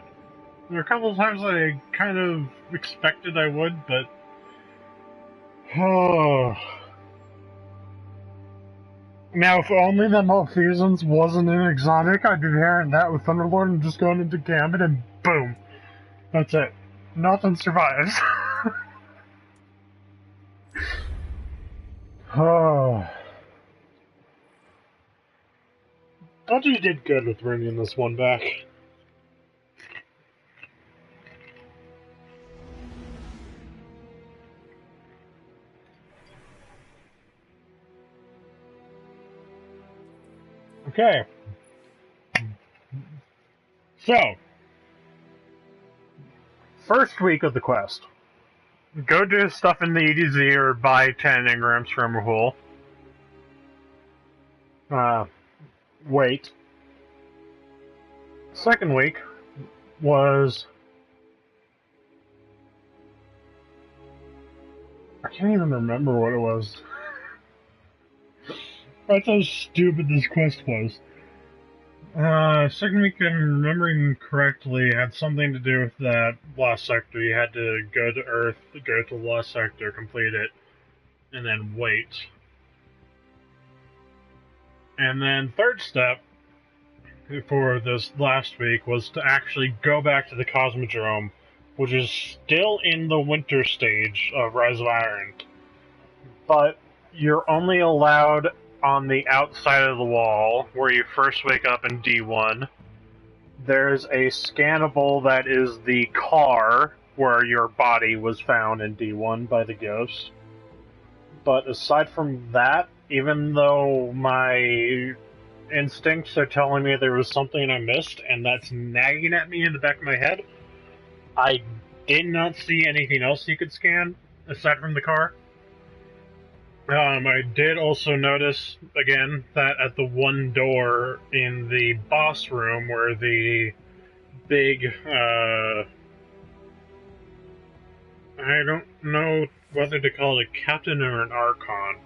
There were a couple of times I kind of expected I would, but... Oh... Now, if only the Malfeasance wasn't an exotic, I'd be pairing that with Thunderlord and just going into Gambit and boom. That's it. Nothing survives. Oh... Bungie did good with bringing this one back. Okay. So, first week of the quest. Go do stuff in the EDZ or buy 10 engrams from Rahul. Wait. Second week was... I can't even remember what it was. That's how stupid this quest was. Second week, if I'm remembering correctly, had something to do with that lost sector. You had to go to Earth, go to the lost sector, complete it, and then wait. And then third step for this last week was to actually go back to the Cosmodrome, which is still in the winter stage of Rise of Iron. But you're only allowed on the outside of the wall, where you first wake up in D1. There's a scannable that is the car where your body was found in D1 by the ghost. But aside from that, even though my instincts are telling me there was something I missed, and that's nagging at me in the back of my head. I did not see anything else you could scan, aside from the car. I did also notice, again, that at the one door in the boss room where the big, I don't know whether to call it a captain or an archon,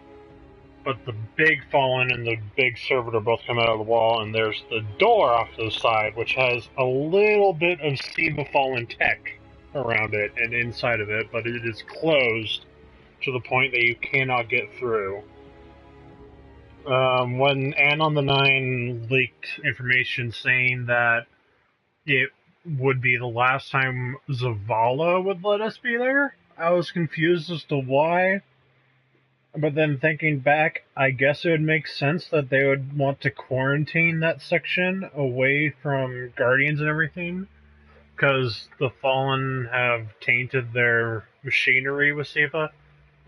but the big Fallen and the big Servitor both come out of the wall, and there's the door off to the side, which has a little bit of Siva Fallen tech around it and inside of it, but it is closed to the point that you cannot get through. When Ann on the Nine leaked information saying that it would be the last time Zavala would let us be there, I was confused as to why. But then thinking back, I guess it would make sense that they would want to quarantine that section away from Guardians and everything, because the Fallen have tainted their machinery with Siva,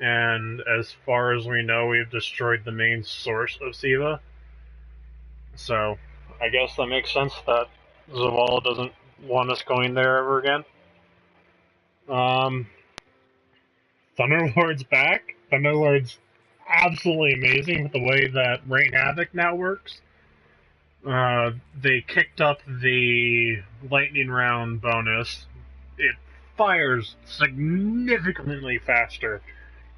and as far as we know, we've destroyed the main source of Siva. So, I guess that makes sense that Zavala doesn't want us going there ever again. Thunderlord's back. Thunderlord's absolutely amazing with the way that Rain Havoc now works. They kicked up the lightning round bonus. It fires significantly faster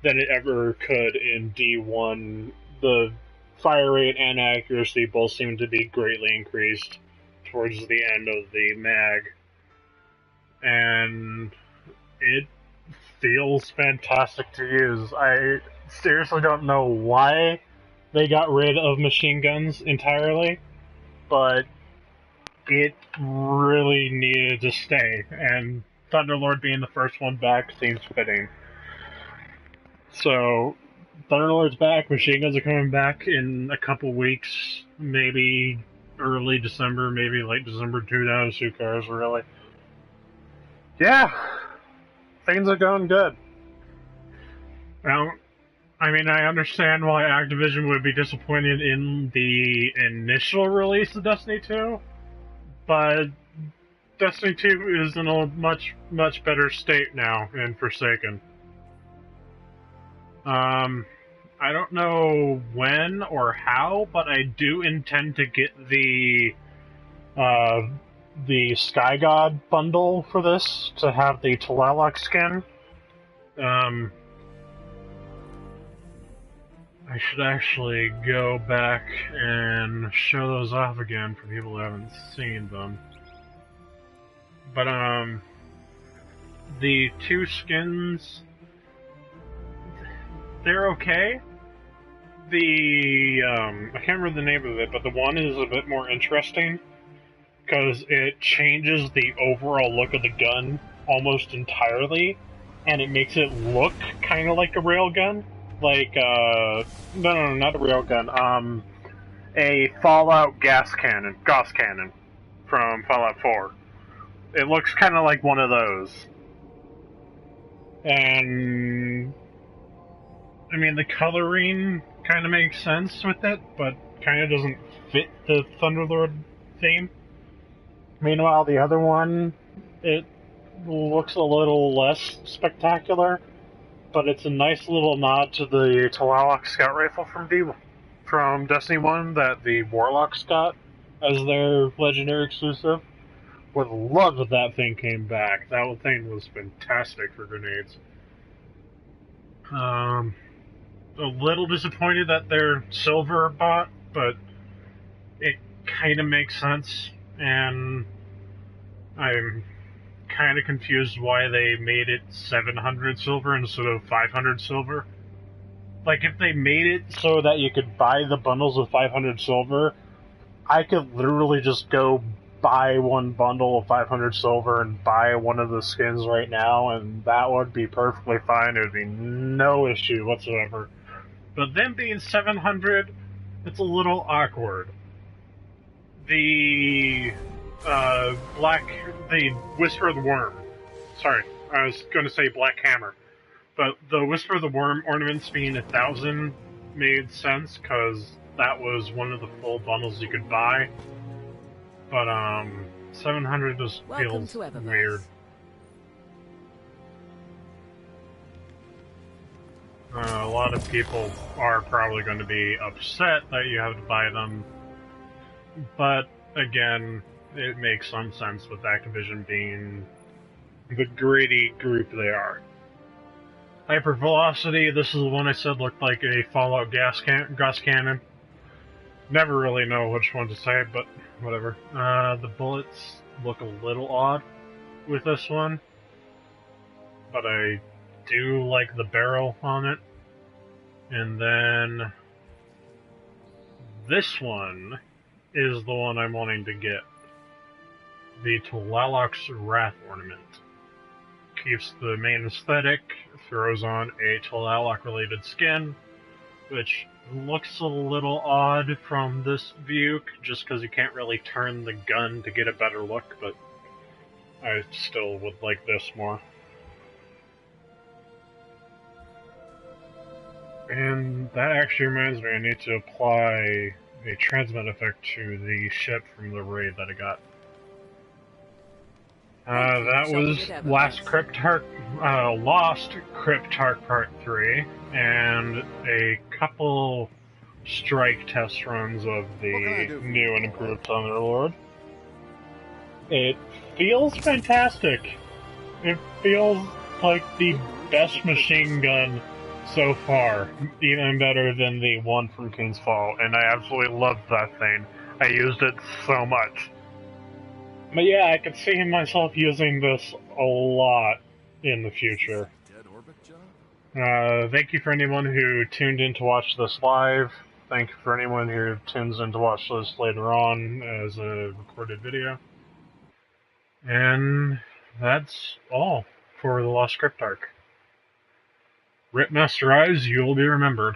than it ever could in D1. The fire rate and accuracy both seem to be greatly increased towards the end of the mag. And it feels fantastic to use. I seriously don't know why they got rid of machine guns entirely, but it really needed to stay, and Thunderlord being the first one back seems fitting. So, Thunderlord's back, machine guns are coming back in a couple weeks, maybe early December, maybe late December, who knows, who cares, really. Yeah, things are going good. Now, I mean, I understand why Activision would be disappointed in the initial release of Destiny 2, but Destiny 2 is in a much, much better state now in Forsaken. I don't know when or how, but I do intend to get the Sky God bundle for this to have the Talalak skin. I should actually go back and show those off again for people who haven't seen them. But, the two skins, they're okay. I can't remember the name of it, but the one is a bit more interesting, because it changes the overall look of the gun almost entirely, and it makes it look kind of like a railgun. Like, no, not a railgun, a Fallout Gauss cannon from Fallout 4. It looks kind of like one of those. And, I mean, the coloring kind of makes sense with it, but kind of doesn't fit the Thunderlord theme. Meanwhile, the other one, it looks a little less spectacular, but it's a nice little nod to the Talalak scout rifle from Destiny 1 that the Warlocks got as their legendary exclusive. Would love if that thing came back. That thing was fantastic for grenades. A little disappointed that they're silver bought, but it kind of makes sense, and I'm kind of confused why they made it 700 silver instead of 500 silver. Like, if they made it so that you could buy the bundles with 500 silver, I could literally just go buy one bundle of 500 silver and buy one of the skins right now, and that would be perfectly fine. There would be no issue whatsoever. But them being 700, it's a little awkward. The Whisper of the Worm. Sorry, I was going to say Black Hammer. But the Whisper of the Worm ornaments being 1,000 made sense, because that was one of the full bundles you could buy. But 700 just Welcome feels to Eververse. weird. A lot of people are probably going to be upset that you have to buy them, but again, it makes some sense with Activision being the greedy group they are. Hypervelocity, this is the one I said looked like a Fallout gas cannon. Never really know which one to say, but whatever. The bullets look a little odd with this one, but I do like the barrel on it. And then this one is the one I'm wanting to get. The Tlaloc's Wrath Ornament. Keeps the main aesthetic, throws on a Tlaloc related skin, which looks a little odd from this view, just because you can't really turn the gun to get a better look, but I still would like this more. And that actually reminds me, I need to apply a transmit effect to the ship from the raid that I got. That was Lost Cryptarch Part 3, and a couple strike test runs of the new and improved Thunderlord. It feels fantastic. It feels like the best machine gun so far, even better than the one from King's Fall, and I absolutely loved that thing. I used it so much. But yeah, I could see myself using this a lot in the future. Thank you for anyone who tuned in to watch this live. Thank you for anyone who tunes in to watch this later on as a recorded video. And that's all for the Lost Cryptarch. Ripmaster Eyes, you will be remembered.